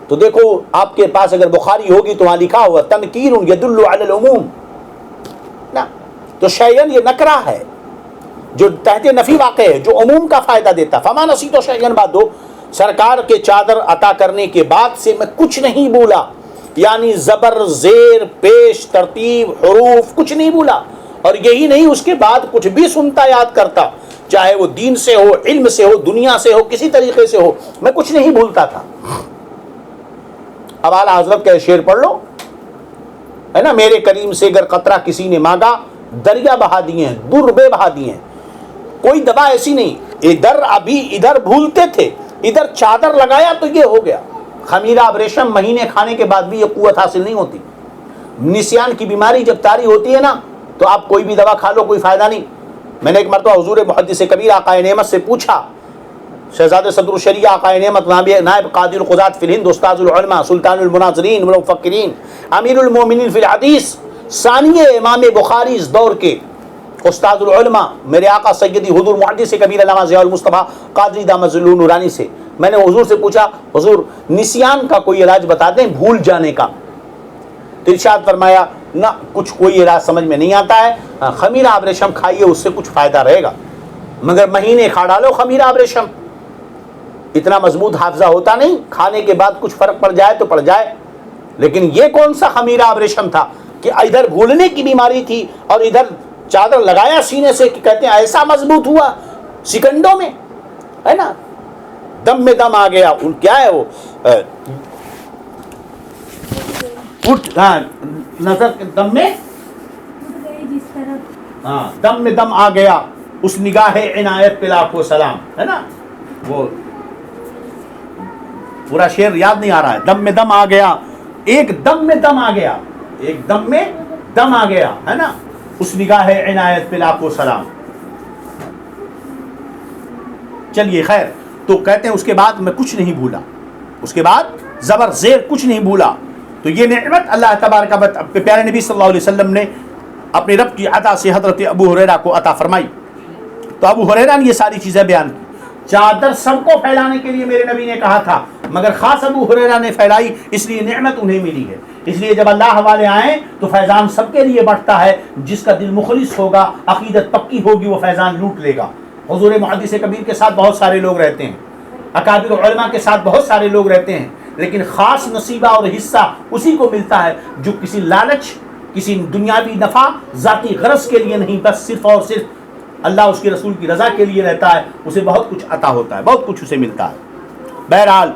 تو دیکھو آپ کے پاس اگر بخاری ہوگی تو وہاں لکھا ہوا تنکیر یدل علی العموم نا، تو شیئا یہ نکرہ ہے جو تحت نفی واقع ہے، جو عموم کا فائدہ دیتا. فما نسیتو شیئا بعدو، سرکار کے چادر عطا کرنے کے بعد سے میں کچھ نہیں بولا، یعنی زبر زیر پیش ترتیب حروف کچھ نہیں بولا. اور یہی نہیں، اس کے بعد کچھ بھی سنتا یاد کرتا، چاہے وہ دین سے ہو، علم سے ہو، دنیا سے ہو، کسی طریقے سے ہو، میں کچھ نہیں بھولتا تھا. اب اعلیٰ حضرت کا شعر پڑھ لو ہے نا، میرے کریم سے اگر قطرہ کسی نے مانگا دریا بہا دیے ہیں، دربے بہا دیے ہیں. کوئی دوا ایسی نہیں، ادھر بھولتے تھے، ادھر چادر لگایا تو یہ ہو گیا. خمیرہ اب ریشم مہینے کھانے کے بعد بھی یہ قوت حاصل نہیں ہوتی. نسیان کی بیماری جب طاری ہوتی ہے نا تو آپ کوئی بھی دوا کھا لو کوئی فائدہ نہیں. میں نے ایک مرتبہ حضور محدث کبیر آقائے نعمت سے پوچھا، شہزادہ صدر الشریعہ آقائے نعمت نائب قاضی القضات فی الہند، استاذ العلماء، سلطان المناظرین والمفکرین، امیر المومنین فی الحدیث، ثانیہ امام بخاری اس دور کے استاد العلماء، میرے آقا سیدی حضور محدث کبیر علامہ ضیاء المصطفیٰ قادری دامت ظل نورانی سے میں نے حضور سے پوچھا، حضور نسیان کا کوئی علاج بتا دیں، بھول جانے کا. تو ارشاد فرمایا نہ کچھ کوئی علاج سمجھ میں نہیں آتا ہے، خمیرہ آب ریشم کھائیے اس سے کچھ فائدہ رہے گا، مگر مہینے کھا ڈالو خمیرہ آب ریشم. اتنا مضبوط حافظہ ہوتا نہیں، کھانے کے بعد کچھ فرق پڑ جائے تو پڑ جائے. لیکن یہ کون سا خمیرہ آب ریشم تھا کہ ادھر بھولنے کی بیماری تھی اور ادھر چادر لگایا سینے سے کہ کہتے ہیں ایسا مضبوط ہوا سیکنڈوں میں، ہے نا، دم میں دم آ گیا. ان کیا ہے وہ نظر کے دم میں، ہاں دم میں دم آ گیا، اس نگاہ عنایت پہ لاکھوں سلام، ہے نا. وہ پورا شعر یاد نہیں آ رہا ہے. دم میں دم آ گیا، ایک دم میں دم آ گیا، ایک دم میں دم آ گیا، ہے نا، اس نگاہ عنایت پہ لاکھوں سلام. چلیے خیر، تو کہتے ہیں اس کے بعد میں کچھ نہیں بھولا، اس کے بعد زبر زیر کچھ نہیں بھولا. تو یہ نعمت اللہ تبارک و تعالی پیارے نبی صلی اللہ علیہ وسلم نے اپنے رب کی عطا سے حضرت ابو ہریرہ کو عطا فرمائی. تو ابو ہریرہ نے یہ ساری چیزیں بیان کی. چادر سب کو پھیلانے کے لیے میرے نبی نے کہا تھا، مگر خاص ابو ہریرہ نے پھیلائی، اس لیے نعمت انہیں ملی ہے. اس لیے جب اللہ والے آئیں تو فیضان سب کے لیے بڑھتا ہے. جس کا دل مخلص ہوگا، عقیدت پکی ہوگی، وہ فیضان لوٹ لے گا. حضور محدث کبیر کے ساتھ بہت سارے لوگ رہتے ہیں، اکابر علماء کے ساتھ بہت سارے لوگ رہتے ہیں، لیکن خاص نصیبہ اور حصہ اسی کو ملتا ہے جو کسی لالچ، کسی دنیاوی نفع، ذاتی غرض کے لیے نہیں، بس صرف اور صرف اللہ اس کے رسول کی رضا کے لیے رہتا ہے. اسے بہت کچھ عطا ہوتا ہے، بہت کچھ اسے ملتا ہے. بہرحال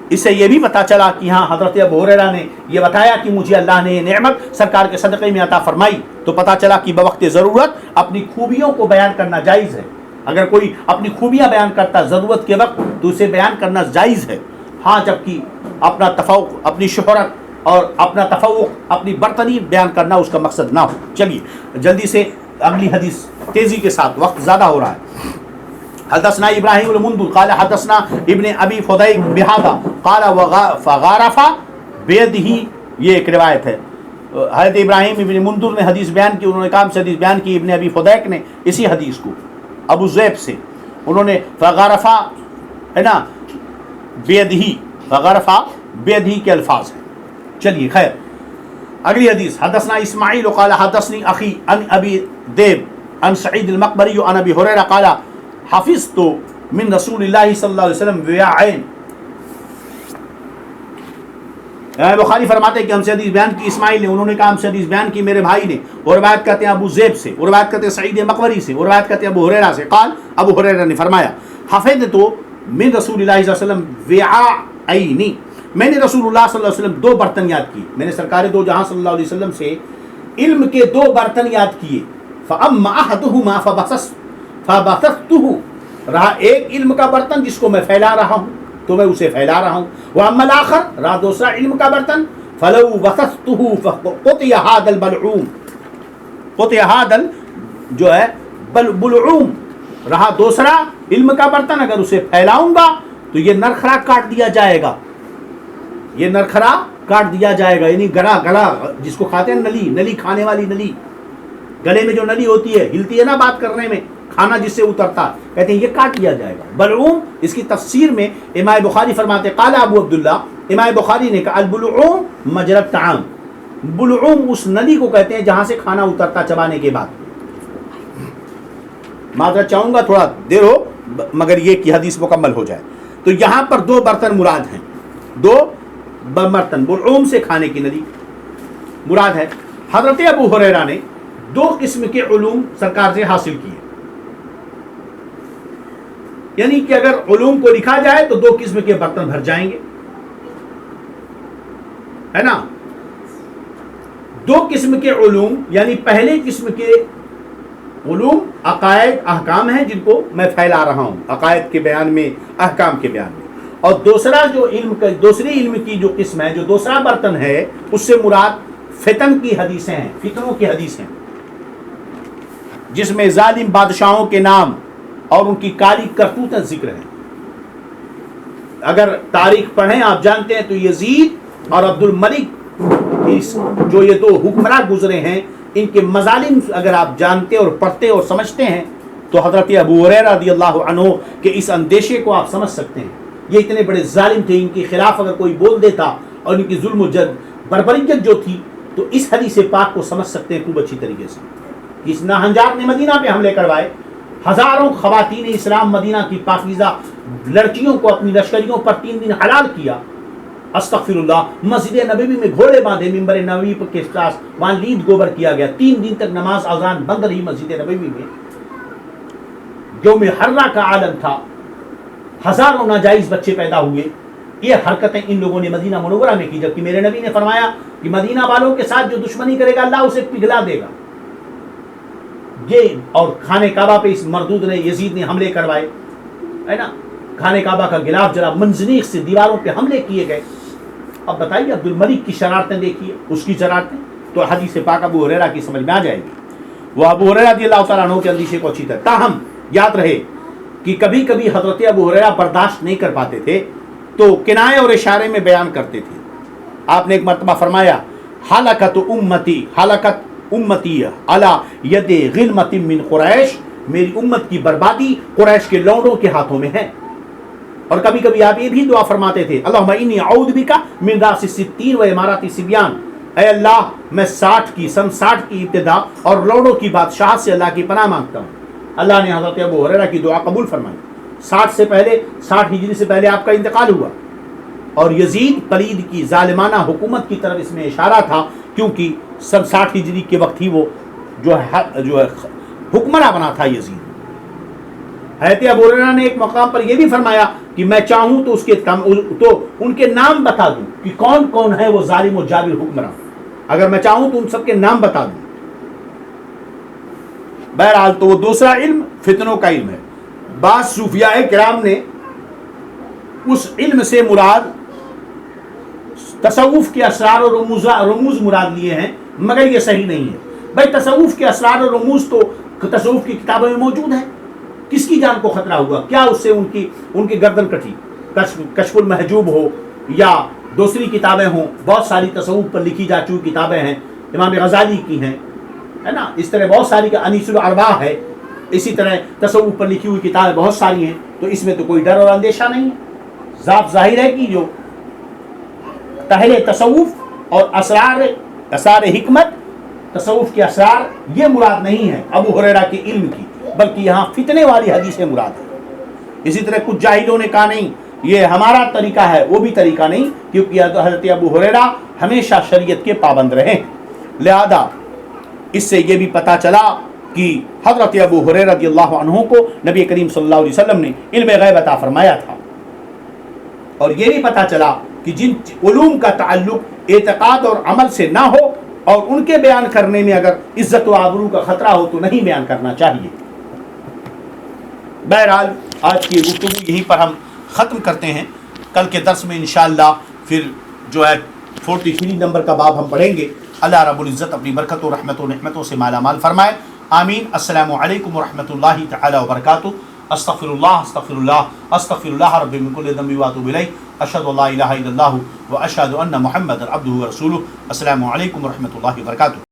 اس سے یہ بھی پتہ چلا کہ ہاں حضرت ابو ہریرہ نے یہ بتایا کہ مجھے اللہ نے یہ نعمت سرکار کے صدقے میں عطا فرمائی. تو پتہ چلا کہ بوقت ضرورت اپنی خوبیوں کو بیان کرنا جائز ہے. اگر کوئی اپنی خوبیاں بیان کرتا ضرورت کے وقت تو اسے بیان کرنا جائز ہے. ہاں جبکہ اپنا تفوق، اپنی شہرت اور اپنا تفوق، اپنی برتری بیان کرنا اس کا مقصد نہ ہو. چلیے جلدی سے اگلی حدیث تیزی کے ساتھ، وقت زیادہ ہو رہا ہے. حدثنا ابراہیم المنذر قال حدثنا ابن ابی فدیک بہذا قال فغارف بیدہ، یہ ایک روایت ہے. حضرت ابراہیم ابن منذر نے حدیث بیان کی، انہوں نے کام سے حدیث بیان کی. ابن ابی فدیک نے اسی حدیث کو ابو ذیب سے انہوں نے فغارفا، ہے نا، بیدہی، فغارفا بیدہی کے الفاظ ہیں. چلیے خیر اگلی حدیث. حدثنا اسماعیل قال حدثنی اخی عن ابی ذیب عن سعید المقبری عن ابی ہریرہ قال حفظت من رسول اللہ صلی اللہ علیہ وسلم وعین. بخاری فرماتے ہیں کہ ہم سے حدیث بیان کی اسماعیل نے، انہوں نے کہا ہم سے حدیث بیان کی میرے بھائی نے، اور روایت کرتے ہیں ابو ذیب سے، اور روایت کرتے ہیں سعید مقبری سے، اور روایت کرتے ہیں ابو ہریرہ سے. قال ابو ہریرہ نے فرمایا حفظت من رسول اللہ صلی اللہ علیہ وسلم وعین، میں نے رسول اللہ صلی اللہ علیہ وسلم 2 برتن یاد کیے. میں نے سرکار دو جہاں صلی اللہ علیہ وسلم سے علم کے 2 برتن یاد کیے. فاما احدهما فبثثته، رہا ایک علم کا برتن جس کو میں پھیلا رہا ہوں تو میں اسے پھیلا رہا ہوں. واما الاخر، رہا دوسرا علم کا برتن، فلو بثثته فقطع هذا البلعوم، قطع هذا جو ہے بلعوم، رہا دوسرا علم کا برتن، اگر اسے پھیلاؤں گا تو یہ نرخرا کاٹ دیا جائے گا، یہ نرخرا کاٹ دیا جائے گا، یعنی گلا جس کو کھاتے ہیں نلی کھانے والی نلی، گلے میں جو نلی ہوتی ہے، ہلتی ہے نا بات کرنے میں، کھانا جس سے اترتا، کہتے ہیں یہ کاٹ دیا جائے گا۔ بلعوم اس کی تفسیر میں امام بخاری فرماتے قال ابو عبداللہ، امام بخاری نے کہا البلعوم مجرى الطعام، بلعوم اس نلی کو کہتے ہیں جہاں سے کھانا اترتا چبانے کے بعد۔ معذرت چاہوں گا تھوڑا دیر ہو مگر یہ کہ حدیث مکمل ہو جائے۔ تو یہاں پر دو برتن مراد ہیں، دو برتن، بلعوم سے کھانے کی نلی مراد ہے۔ حضرت ابو ہریرہ نے دو قسم کے علوم سرکار سے حاصل کیے، یعنی کہ اگر علوم کو لکھا جائے تو دو قسم کے برتن بھر جائیں گے، ہے نا؟ دو قسم کے علوم، یعنی پہلے قسم کے علوم عقائد احکام ہیں جن کو میں پھیلا رہا ہوں عقائد کے بیان میں، احکام کے بیان میں، اور دوسرا جو علم کا دوسری علم کی جو قسم ہے، جو دوسرا برتن ہے، اس سے مراد فتن کی حدیثیں ہیں، فتنوں کی حدیثیں، جس میں ظالم بادشاہوں کے نام اور ان کی کالی کرتوتیں ذکر ہیں۔ اگر تاریخ پڑھیں آپ جانتے ہیں تو یزید اور عبد الملک جو یہ دو حکمراں گزرے ہیں، ان کے مظالم اگر آپ جانتے اور پڑھتے اور سمجھتے ہیں تو حضرت ابو ہریرہ رضی اللہ عنہ کے اس اندیشے کو آپ سمجھ سکتے ہیں۔ یہ اتنے بڑے ظالم تھے، ان کے خلاف اگر کوئی بول دیتا اور ان کی ظلم و بربریت جو تھی، تو اس حدیث پاک کو سمجھ سکتے ہیں خوب اچھی طریقے سے۔ اس ناہنجار نے مدینہ پہ حملے کروائے، ہزاروں خواتین اسلام مدینہ کی پاکیزہ لڑکیوں کو اپنی لشکریوں پر 3 دن حلال کیا، استغفر اللہ، مسجد نبوی میں گھوڑے باندھے، ممبر نبوی کے پاس وہاں لید گوبر کیا گیا، 3 دن تک نماز اذان بند رہی مسجد نبوی میں، یوم حرہ کا عالم تھا، ہزاروں ناجائز بچے پیدا ہوئے۔ یہ حرکتیں ان لوگوں نے مدینہ منورہ میں کی، جبکہ میرے نبی نے فرمایا کہ مدینہ والوں کے ساتھ جو دشمنی کرے گا اللہ اسے پگھلا دے گا۔ یہ اور خانہ کعبہ پہ اس مردود نے، یزید نے حملے کروائے، ہے نا، خانہ کعبہ کا غلاف جلا، منجنیق سے دیواروں پہ حملے کیے گئے۔ اب بتائیے عبد الملک کی شرارتیں دیکھیے، اس کی شرارتیں، تو حدیث پاک ابو ہریرہ کی سمجھ میں آ جائے گی۔ وہ ابو ہریرہ رضی اللہ تعالیٰ عنہ کے اندیشے کو اچھی طرح، تاہم یاد رہے کہ کبھی کبھی حضرت ابو ہریرہ برداشت نہیں کر پاتے تھے تو کنائے اور اشارے میں بیان کرتے تھے۔ آپ نے ایک مرتبہ فرمایا حلقت امتی علی ید غلمت من قریش، میری امت کی بربادی قریش کے لونڈوں کے ہاتھوں میں ہے۔ اور کبھی کبھی آپ یہ بھی دعا فرماتے تھے اللہم انی اعوذ بک من راس الستین و امارات الصبیان، اے اللہ میں سن 60 کی ابتدا اور لوڈوں کی بادشاہ سے اللہ کی پناہ مانگتا ہوں۔ اللہ نے حضرت ابو ہریرہ کی دعا قبول فرمائی۔ 60 ہجری سے پہلے آپ کا انتقال ہوا، اور یزید پلید کی ظالمانہ حکومت کی طرف اس میں اشارہ تھا، کیونکہ سن 60 ہجری کے وقت ہی وہ جو ہے حکمراں بنا تھا یزید۔ حضرت ابو ہریرہ نے ایک مقام پر یہ بھی فرمایا کہ میں چاہوں تو ان کے نام بتا دوں کہ کون کون ہے وہ ظالم و جابر حکمراں، اگر میں چاہوں تو ان سب کے نام بتا دوں۔ بہرحال تو وہ دوسرا علم فتنوں کا علم ہے۔ بعض صوفیاء کرام نے اس علم سے مراد تصوف کے اسرار اور رموز مراد لیے ہیں، مگر یہ صحیح نہیں ہے۔ بھائی تصوف کے اسرار اور رموز تو تصوف کی کتابوں میں موجود ہیں، کس کی جان کو خطرہ ہوا؟ کیا اس سے ان کی گردن کٹی؟ کشف المحجوب ہو یا دوسری کتابیں ہوں، بہت ساری تصوف پر لکھی جا چکی کتابیں ہیں، امام غزالی کی ہیں، ہے نا، اس طرح بہت ساری، انیس الارواح ہے، اسی طرح تصوف پر لکھی ہوئی کتابیں بہت ساری ہیں، تو اس میں تو کوئی ڈر اور اندیشہ نہیں ہے۔ ذات ظاہر ہے کہ جو پہلے تصوف اور اسرار حکمت، تصوف کے اسرار، یہ مراد نہیں ہے ابو ہریرہ کے علم کی، بلکہ یہاں فتنے والی حدیثیں مراد ہے۔ اسی طرح کچھ جاہلوں نے کہا نہیں یہ ہمارا طریقہ ہے، وہ بھی طریقہ نہیں، کیونکہ حضرت ابو ہریرہ ہمیشہ شریعت کے پابند رہے، لہذا اس سے یہ بھی پتہ چلا کہ حضرت ابو ہریرہ رضی اللہ عنہ کو نبی کریم صلی اللہ علیہ وسلم نے علم غیب عطا فرمایا تھا، اور یہ بھی پتہ چلا کہ جن علوم کا تعلق اعتقاد اور عمل سے نہ ہو اور ان کے بیان کرنے میں اگر عزت و آبرو کا خطرہ ہو تو نہیں بیان کرنا چاہیے۔ بہرحال آج کی گفتگو یہیں پر ہم ختم کرتے ہیں، کل کے درس میں انشاءاللہ پھر جو ہے 43 نمبر کا باب ہم پڑھیں گے۔ اللہ رب العزت اپنی برکت و رحمت و نعمتوں سے مالا مال فرمائے۔ آمین. السلام علیکم ورحمۃ اللہ تعالی وبرکاتہ. استغفر اللہ استغفر اللہ استغفر اللہ ربی من کل ذنب واتوب الیہ. اشہد ان لا الہ الا اللہ واشہد ان محمدا عبدہ ورسولہ. السلام علیکم ورحمۃ اللہ وبرکاتہ.